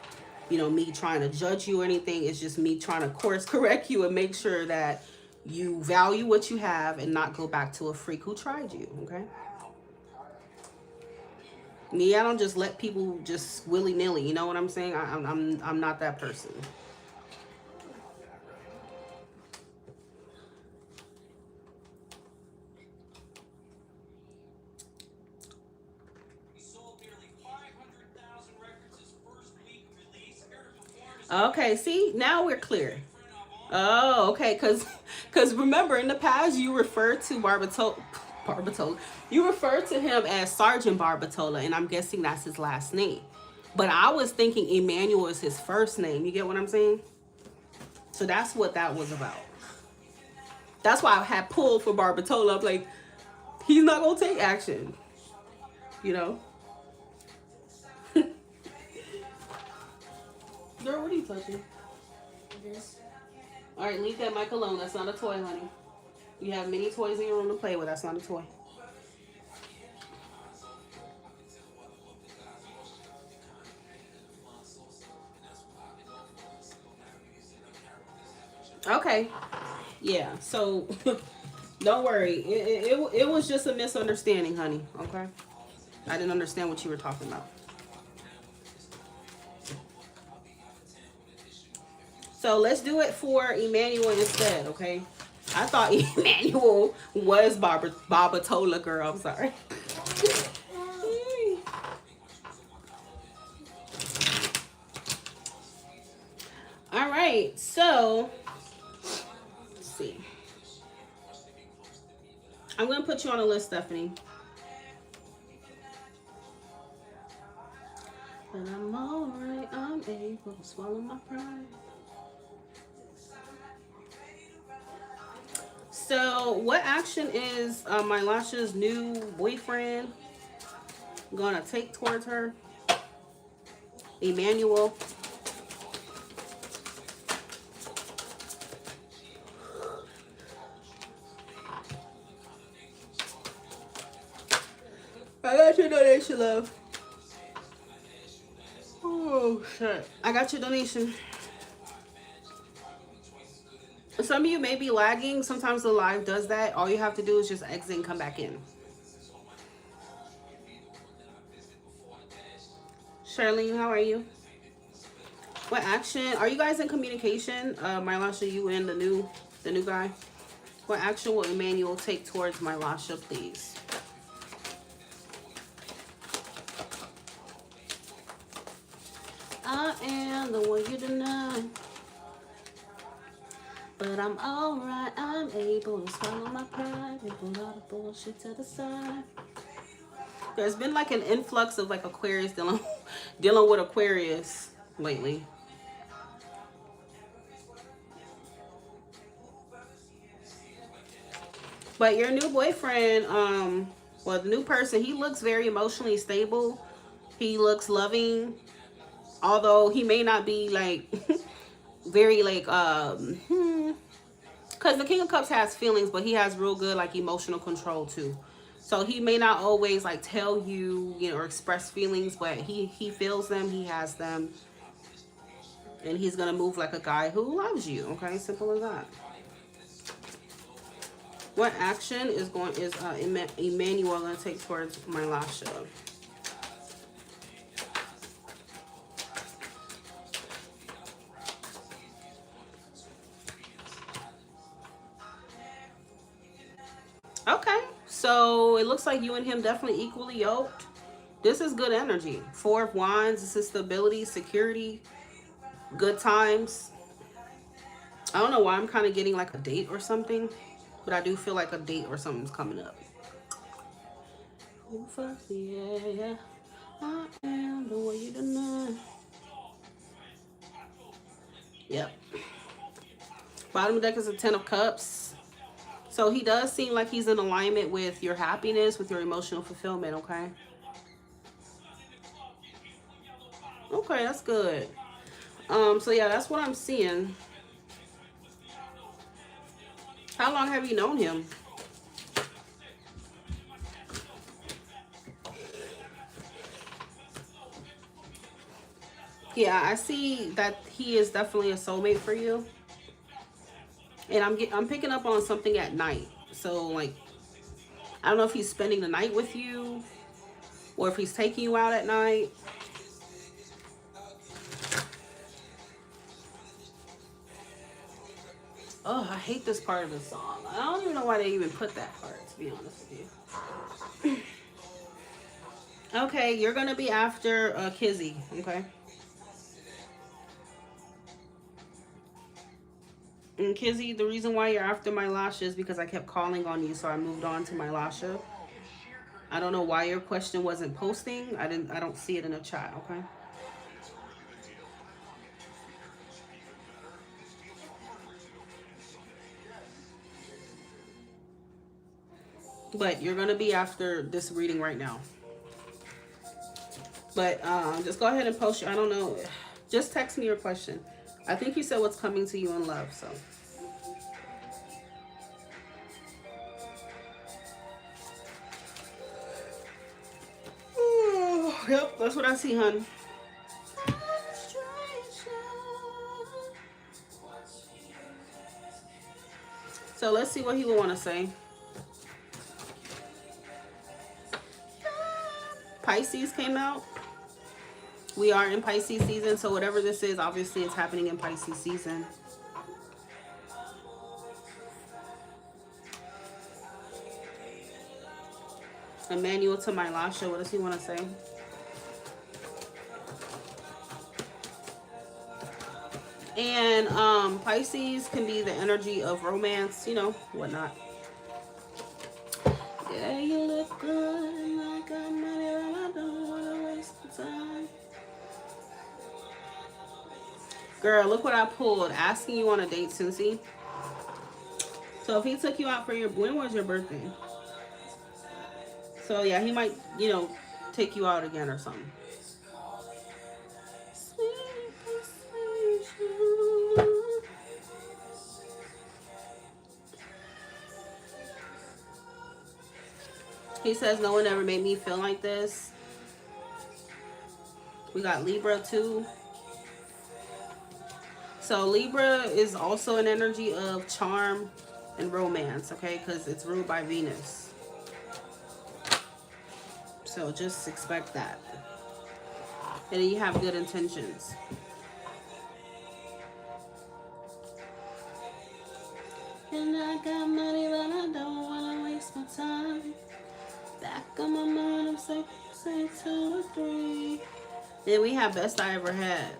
me trying to judge you or anything. It's just me trying to course correct you and make sure that you value what you have and not go back to a freak who tried you, okay? Me, I don't just let people just willy-nilly, you know what I'm saying? I'm not that person. Okay, see, now we're clear. Oh, okay, because remember in the past you referred to Barbatola. You referred to him as Sergeant Barbatola, and I'm guessing that's his last name. But I was thinking Emmanuel is his first name. You get what I'm saying? So that's what that was about. That's why I had pulled for Barbatola. I'm like, he's not gonna take action. Girl, what are you touching? This. All right, leave that mic alone. That's not a toy, honey. You have many toys in your room to play with. That's not a toy. Okay. Yeah. So don't worry. It was just a misunderstanding, honey. Okay. I didn't understand what you were talking about. So let's do it for Emmanuel instead, okay? I thought Emmanuel was Barbatola, girl. I'm sorry. All right, so let's see. I'm gonna put you on a list, Stephanie. But I'm alright. I'm able to swallow my pride. So, what action is my Lasha's new boyfriend gonna take towards her? Emmanuel. I got your donation, love. Oh, shit. I got your donation. Some of you may be lagging. Sometimes the live does that. All you have to do is just exit and come back in. Charlene, how are you? What action? Are you guys in communication? My Lasha, you and the new guy. What action will Emmanuel take towards my Lasha, please? I am the one you deny. But I'm alright, I'm able to swallow my pride and put all the bullshit to the side. There's been like an influx of like Aquarius dealing with Aquarius lately. But your new boyfriend, well, the new person, he looks very emotionally stable. He looks loving. Although he may not be like very like because the King of Cups has feelings, but he has real good like emotional control too. So he may not always like tell you, you know, or express feelings, but he feels them, he has them, and he's gonna move like a guy who loves you. Okay, simple as that. What action is Emmanuel gonna take towards my Lasha? Okay, so it looks like you and him definitely equally yoked. This is good energy. Four of Wands. This is stability, security, good times. I don't know why I'm kind of getting like a date or something, but I do feel like a date or something's coming up. Yeah, I am the way you deny. Yep. Bottom of the deck is a 10 of Cups. So he does seem like he's in alignment with your happiness, with your emotional fulfillment, okay? Okay, that's good. So yeah, that's what I'm seeing. How long have you known him? Yeah, I see that he is definitely a soulmate for you. And I'm picking up on something at night. So like, I don't know if he's spending the night with you or if he's taking you out at night. Oh, I hate this part of the song. I don't even know why they even put that part, to be honest with you. Okay, you're gonna be after Kizzy, okay? And Kizzy, the reason why you're after my Lasha is because I kept calling on you, so I moved on to my Lasha. I don't know why your question wasn't posting. I don't see it in the chat, okay? But you're gonna be after this reading right now. But just go ahead and post your, I don't know. Just text me your question. I think you said what's coming to you in love, so. Yep, that's what I see, hun. So let's see what he will want to say. Pisces came out. We are in Pisces season, so whatever this is, obviously it's happening in Pisces season. Emmanuel to my Lasha, what does he want to say? And Pisces can be the energy of romance, you know, whatnot. Yeah, you look good and I got money, but I don't want to waste the time. Girl, look what I pulled. Asking you on a date, Susie. So if he took you out for your, when was your birthday? So yeah, he might, you know, take you out again or something. He says, no one ever made me feel like this. We got Libra too. So Libra is also an energy of charm and romance, okay? Because it's ruled by Venus. So just expect that. And then you have good intentions. And I got money, but I don't want to waste my time. Back on my mind, I'm say 2 or 3. Then we have best I ever had.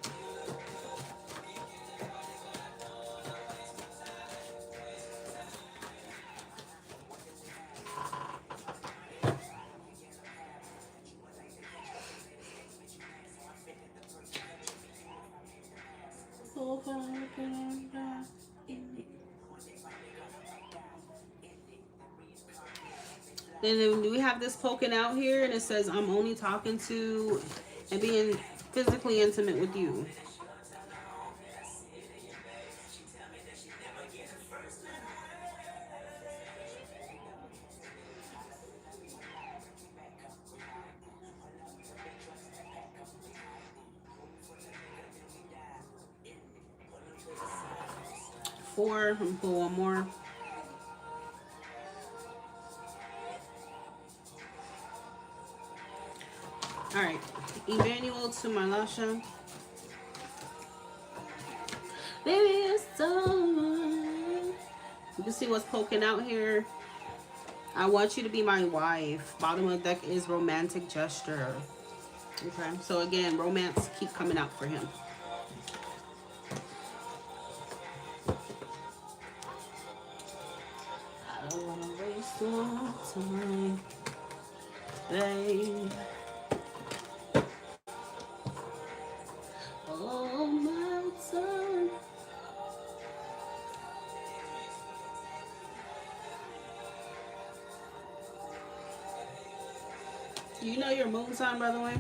Then we have this poking out here, and it says, I'm only talking to and being physically intimate with you. 4. I'm gonna pull one more. All right, Emmanuel to my Lasha. Baby, it's so. You can see what's poking out here. I want you to be my wife. Bottom of the deck is romantic gesture. Okay, so again, romance keep coming out for him. I don't wanna waste more time, babe. Oh my time. Do you know your moon sign, by the way?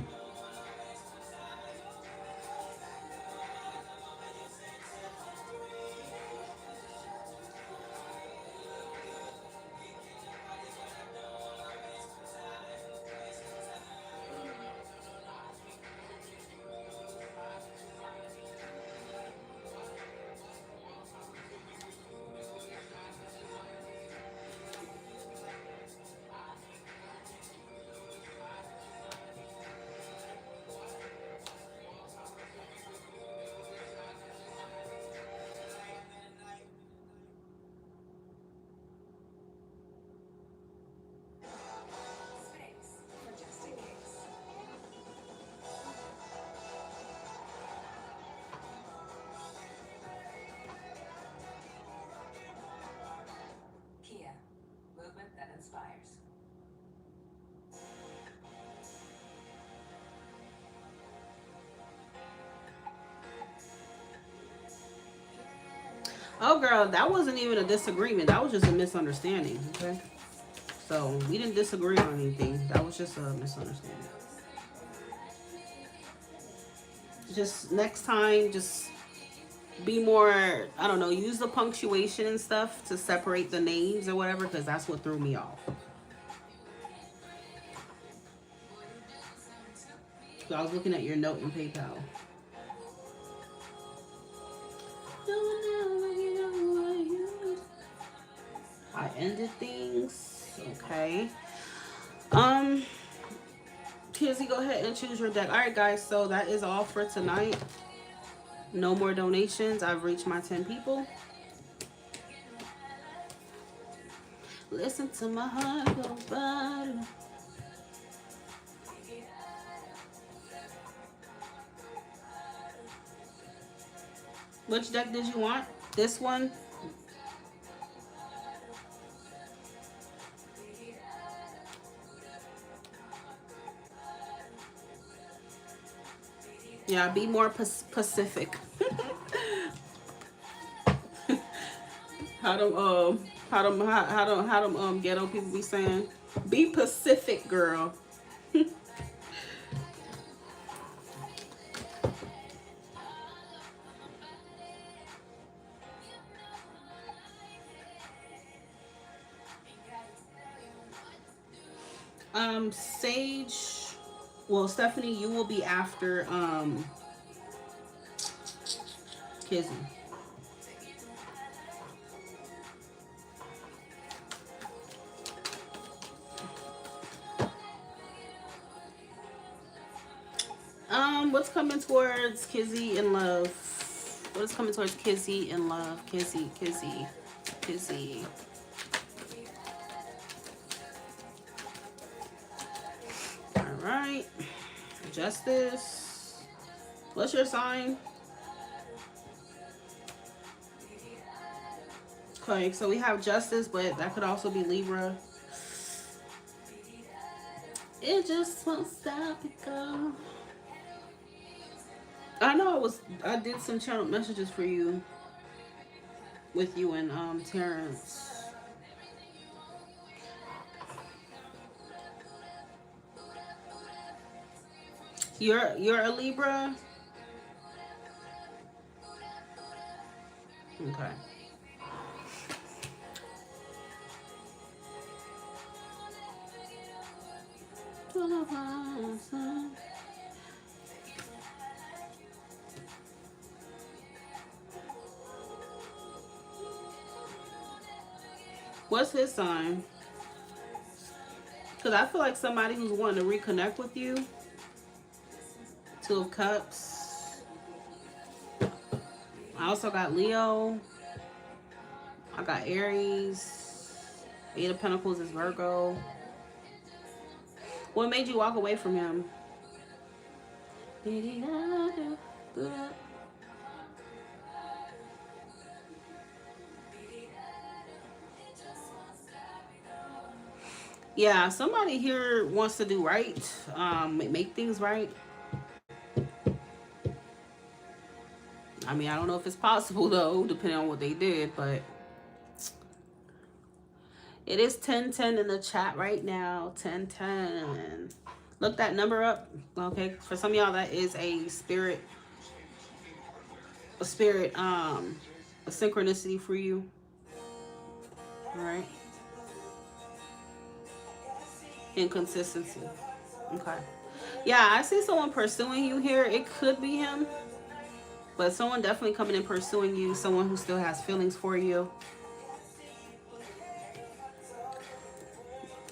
Oh, girl, that wasn't even a disagreement. That was just a misunderstanding, okay? So, we didn't disagree on anything. That was just a misunderstanding. Just next time, just be more, I don't know, use the punctuation and stuff to separate the names or whatever, because that's what threw me off. So I was looking at your note in PayPal. I ended things. Okay. Kizzy, go ahead and choose your deck. All right, guys. So that is all for tonight. No more donations. I've reached my 10 people. Listen to my heart go battle. Which deck did you want? This one? Yeah, be more Pacific. How them ghetto people be saying? Be Pacific, girl. Sage. Well, Stephanie, you will be after Kizzy. What's coming towards Kizzy in love? What is coming towards Kizzy in love? Kizzy. All right. Justice. What's your sign? Okay, so we have Justice, but that could also be Libra. It just won't stop it, girl. I know I did some channel messages for you with you and Terrence. You're a Libra? Okay. What's his sign? Because I feel like somebody who's wanting to reconnect with you. Two of Cups. I also got Leo. I got Aries. Eight of Pentacles is Virgo. What made you walk away from him? Yeah, somebody here wants to do right, make things right. I mean, I don't know if it's possible though, depending on what they did, but it is 1010 in the chat right now. 1010. Look that number up. Okay, for some of y'all, that is a spirit, a synchronicity for you. All right. Inconsistency. Okay. Yeah, I see someone pursuing you here. It could be him, but someone definitely coming and pursuing you. Someone who still has feelings for you.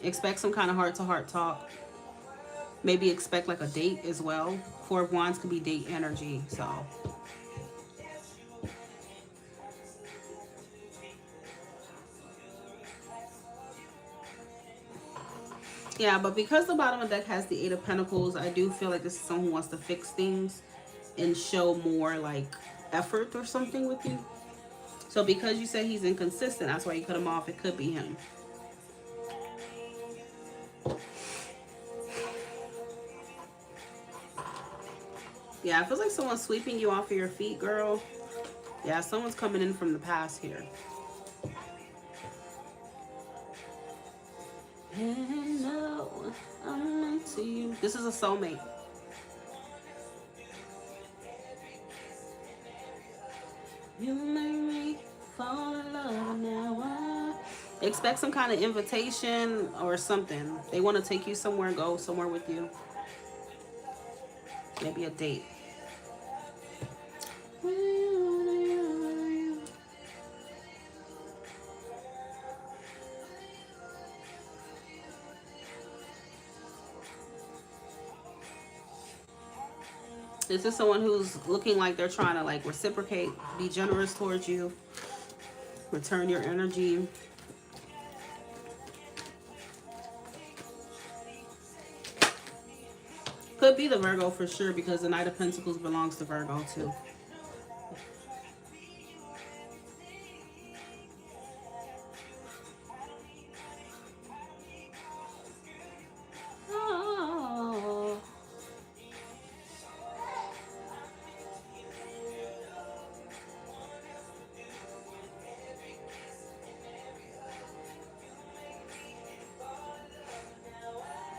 Expect some kind of heart-to-heart talk. Maybe expect like a date as well. Four of Wands could be date energy, so. Yeah, but because the bottom of the deck has the Eight of Pentacles, I do feel like this is someone who wants to fix things and show more like effort or something with you. So because you said he's inconsistent, that's why you cut him off. It could be him. Yeah, it feels like someone's sweeping you off of your feet, girl. Yeah, someone's coming in from the past here. Hello, I'm into you. This is a soulmate. You make me fall in love now. Expect some kind of invitation or something. They want to take you somewhere, go somewhere with you. Maybe a date. This is someone who's looking like they're trying to like reciprocate, be generous towards you, return your energy. Could be the Virgo for sure, because the Knight of Pentacles belongs to Virgo too.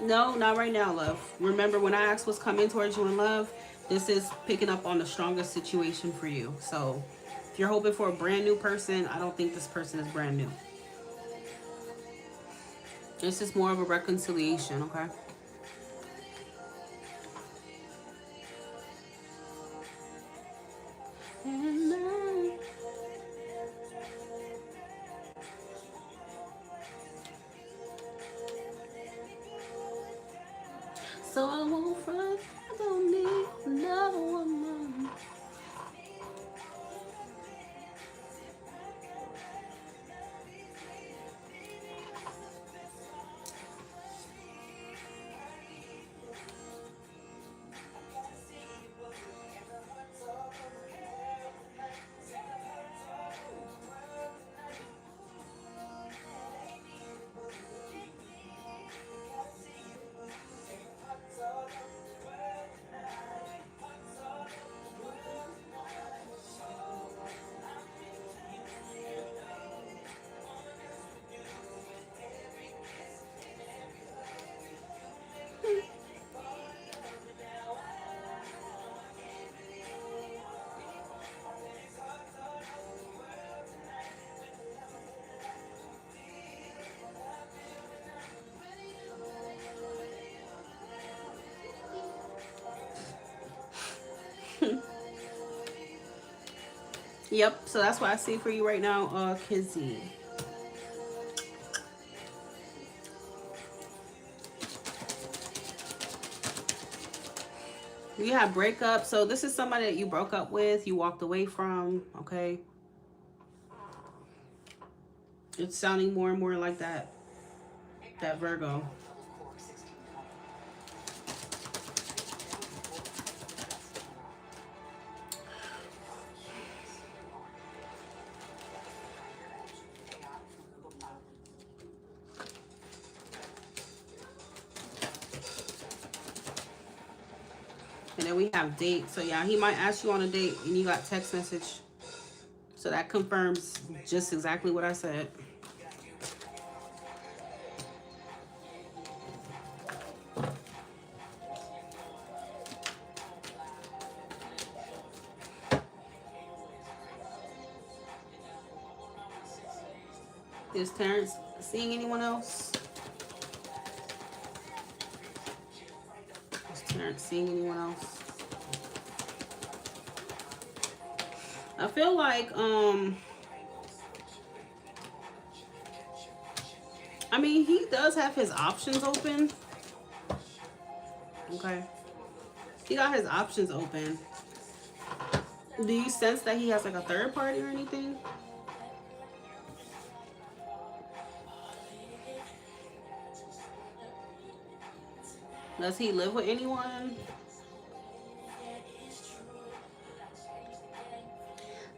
No, not right now, love. Remember, when I asked what's coming towards you in love, this is picking up on the strongest situation for you. So if you're hoping for a brand new person, I don't think this person is brand new. This is more of a reconciliation, okay? So I won't front, I don't need another woman. Yep, so that's what I see for you right now, Kizzy. You have breakup. So this is somebody that you broke up with, you walked away from, okay? It's sounding more and more like that Virgo. And then we have date. So yeah, he might ask you on a date and you got text message. So that confirms just exactly what I said. Is Terrence seeing anyone else? Is Terrence seeing anyone else? I feel like, I mean, he does have his options open. Okay. He got his options open. Do you sense that he has like a third party or anything? Does he live with anyone?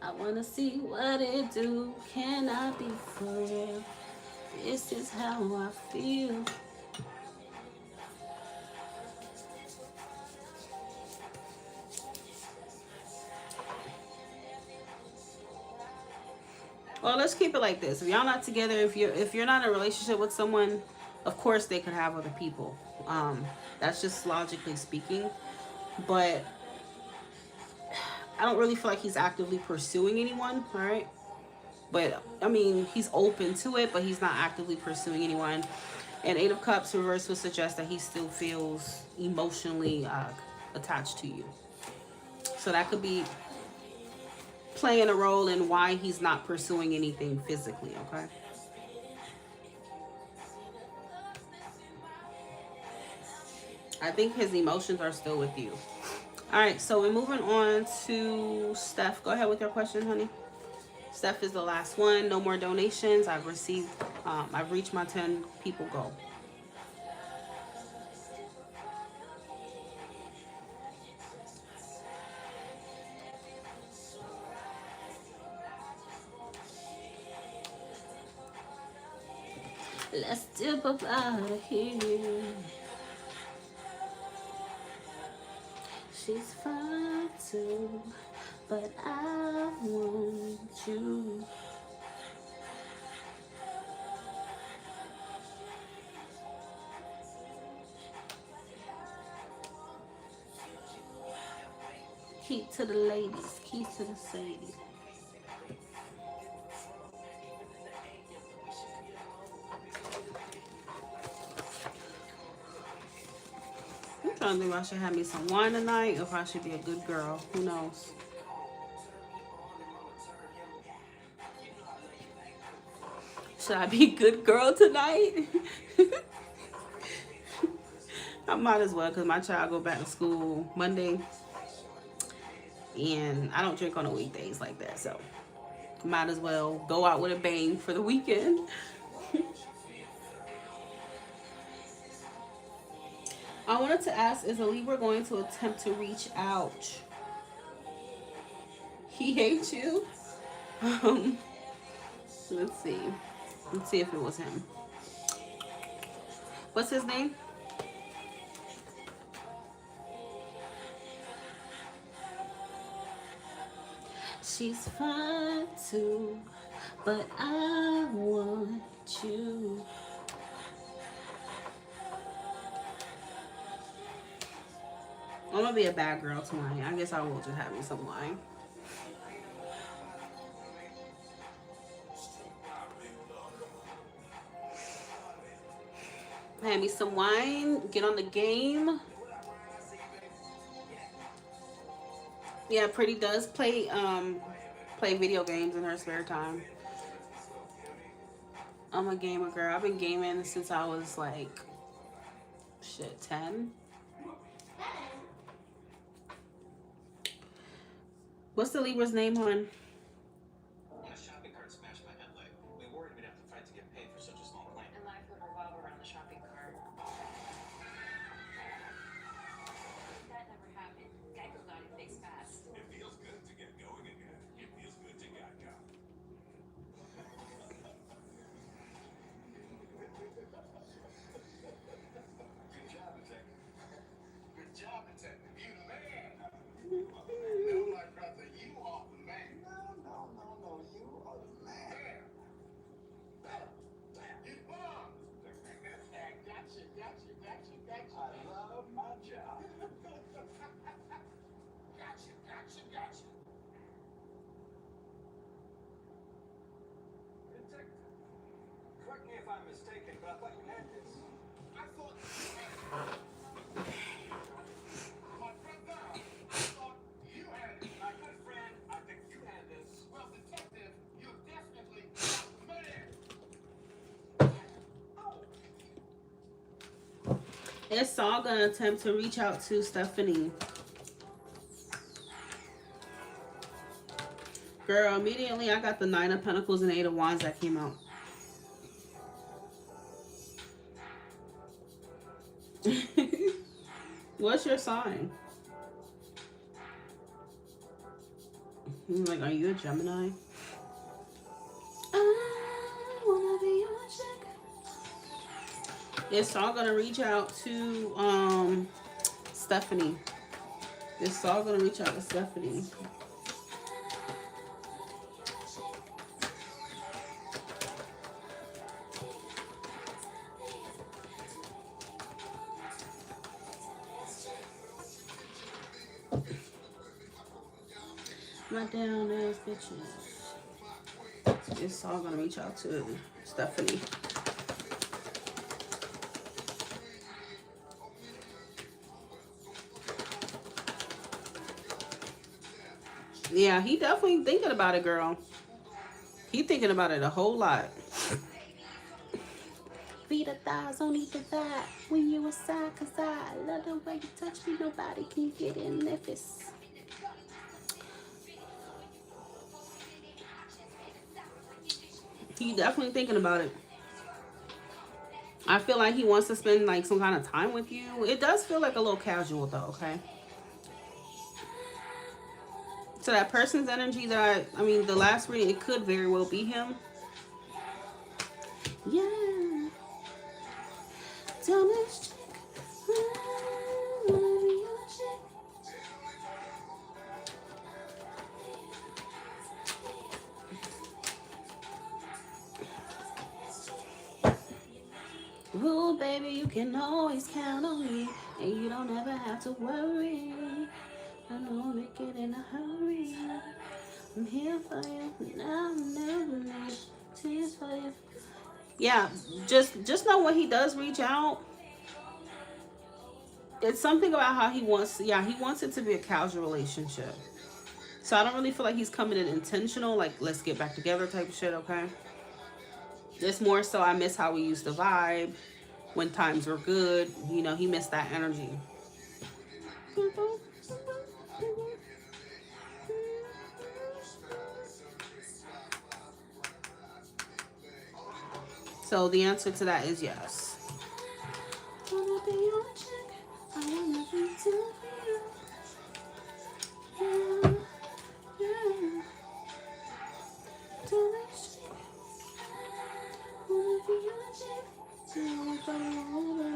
I wanna see what it do. Can I be for real? This is how I feel. Well, let's keep it like this. If y'all not together, if you're not in a relationship with someone, of course they could have other people. That's just logically speaking. But I don't really feel like he's actively pursuing anyone, all right? But I mean, he's open to it, but he's not actively pursuing anyone. And Eight of Cups reverse would suggest that he still feels emotionally attached to you. So that could be playing a role in why he's not pursuing anything physically, okay? I think his emotions are still with you. All right, so we're moving on to Steph. Go ahead with your question, honey. Steph is the last one. No more donations. I've reached my 10 people goal. Let's dip up out of here. She's fine too, but I want you. Keep to the ladies. Keep to the Sadie. I'm trying to think if I should have me some wine tonight or if I should be a good girl. Who knows? Should I be a good girl tonight? I might as well because my child go back to school Monday. And I don't drink on the weekdays like that. So might as well go out with a bang for the weekend. I wanted to ask, is a Libra going to attempt to reach out? He hates you? Let's see. Let's see if it was him. What's his name? She's fine too, but I want you. I'm gonna be a bad girl tonight. I guess I will just have me some wine. Have me some wine. Get on the game. Yeah, Pretty does play video games in her spare time. I'm a gamer girl. I've been gaming since I was like 10. What's the Libra's name, hon? When a shopping cart smashed my head leg, we worried we'd have to fight to get paid for such a small claim. And life would revolve around the shopping cart. That never happened. Geico got it fixed fast. It feels good to get going again. It feels good to get going. Good job, detective. Good job, detective. You the man. No, my brother, you are the man. No, you are the man. You bomb. Gotcha. I love my job. Gotcha. Detective, correct me if I'm mistaken, but I thought you had this. I thought my brother, I thought you had it. My good friend, I think you had this. Well, detective, you're definitely not the man. Is Saul gonna attempt to reach out to Stephanie? Girl, immediately I got the Nine of Pentacles and Eight of Wands that came out. What's your sign? Like, are you a Gemini? I wanna be your chick. Is Saul gonna reach out to Stephanie? Is Saul gonna reach out to Stephanie? My down ass bitches. Is Saul gonna reach out to Stephanie? Yeah, he definitely thinking about it, girl. He thinking about it a whole lot. Beat the thighs, don't eat the thigh. When you aside, cause I love the way you touch me. Nobody can get in if it's. He definitely thinking about it. I feel like he wants to spend like some kind of time with you. It does feel like a little casual though, okay? So that person's energy that I mean, the last reading, it could very well be him. Yeah. Tell this chick, I wanna be your chick. Ooh, baby, you can always count on me, and you don't ever have to worry. I don't make it in a hurry. I'm here for you, now I'm never leave. Tears for you. Yeah, just know when he does reach out, it's something about how he wants. Yeah, he wants it to be a casual relationship. So I don't really feel like he's coming in intentional, like let's get back together type of shit. Okay. It's more so I miss how we used to vibe when times were good. You know, he missed that energy. So the answer to that is yes. Wanna be your chick, I wanna be too for you. Yeah. Tell this chick, wanna be your chick, till we go over.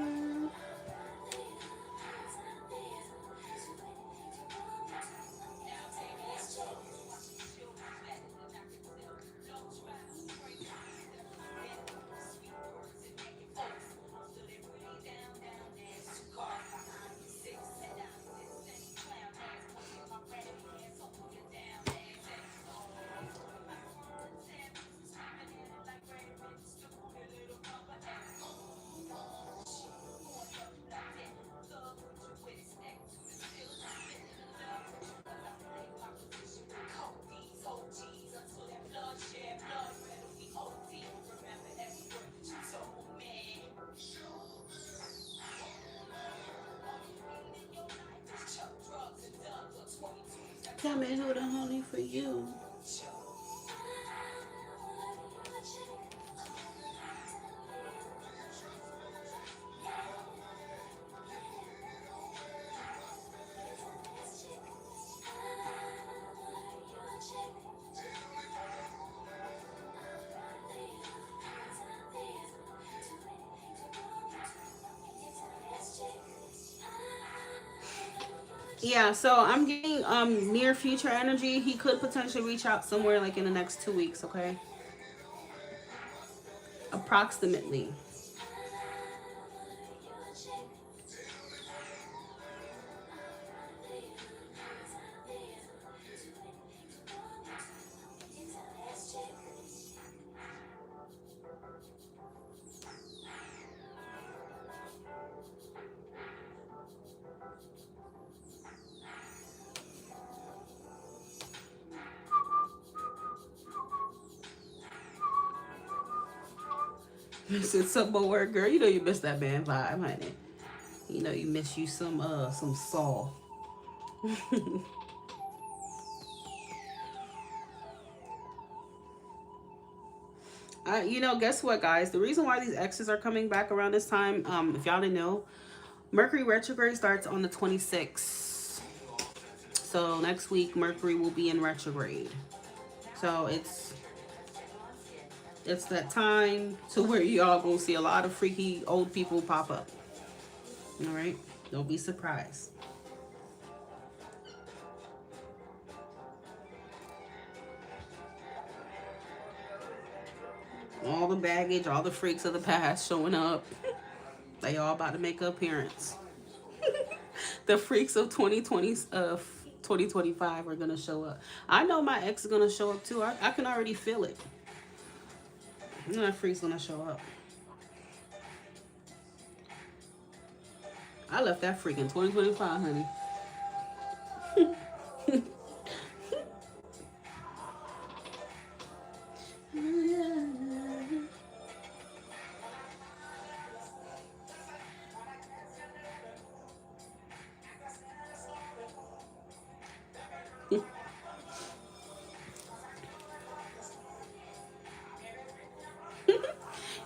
Tell me who the honey for you. Yeah, so I'm getting near future energy. He could potentially reach out somewhere like in the next 2 weeks, okay? Approximately. It's some more, girl. You know you miss that band vibe, honey. You know you miss you some soul. You know, guess what, guys? The reason why these exes are coming back around this time, if y'all didn't know, Mercury retrograde starts on the 26th. So next week, Mercury will be in retrograde. So it's that time to where y'all gonna see a lot of freaky old people pop up. All right, don't be surprised. All the baggage, all the freaks of the past showing up. They all about to make an appearance. The freaks of 2025 are gonna show up. I know my ex is gonna show up too. I can already feel it. You know that freak's gonna show up. I left that freak in 2025, honey.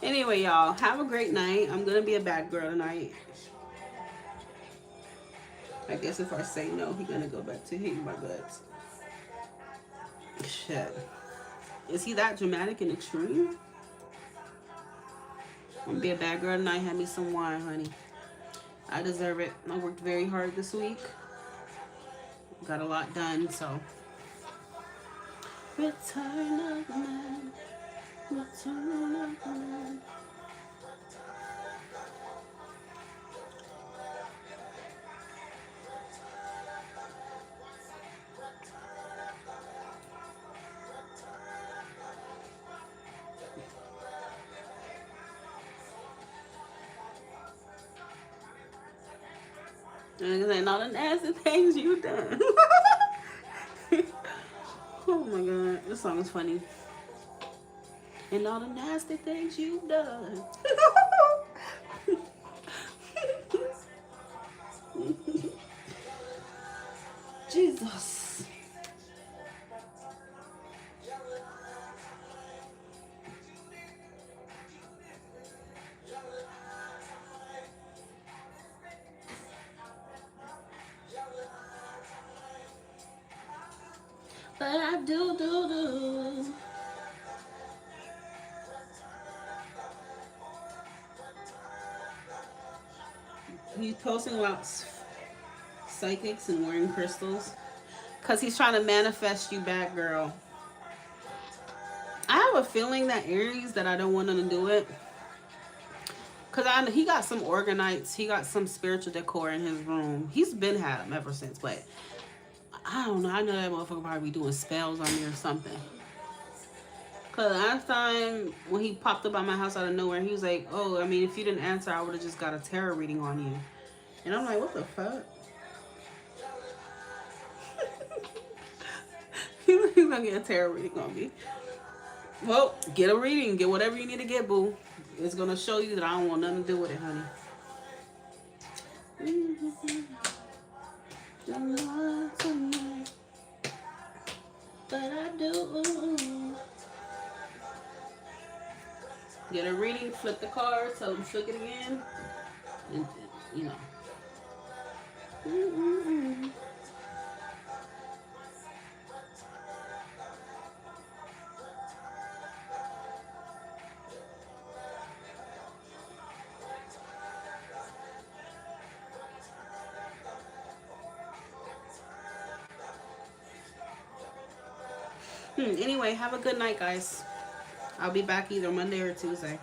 Anyway, y'all, have a great night. I'm gonna be a bad girl tonight. I guess if I say no, he's gonna go back to hitting my guts. Shit. Is he that dramatic and extreme? I'm gonna be a bad girl tonight. Have me some wine, honey. I deserve it. I worked very hard this week. Got a lot done, so. Return of the man. Return of the man. And all the nasty things you done. Oh my god, this song is funny. And all the nasty things you've done. Jesus. But I do. He's posting about psychics and wearing crystals. Because he's trying to manifest you back, girl. I have a feeling that Aries, that I don't want him to do it. Because he got some organites. He got some spiritual decor in his room. He's been had them ever since. But I don't know. I know that motherfucker probably be doing spells on me or something. Because last time when he popped up at my house out of nowhere, he was like, oh, I mean, if you didn't answer, I would have just got a tarot reading on you. And I'm like, what the fuck? He's gonna get a tarot reading on me. Well, get a reading. Get whatever you need to get, boo. It's gonna show you that I don't want nothing to do with it, honey. but I do. Get a reading, flip the card, tell them flick it again, and you know. Anyway, have a good night, guys. I'll be back either Monday or Tuesday.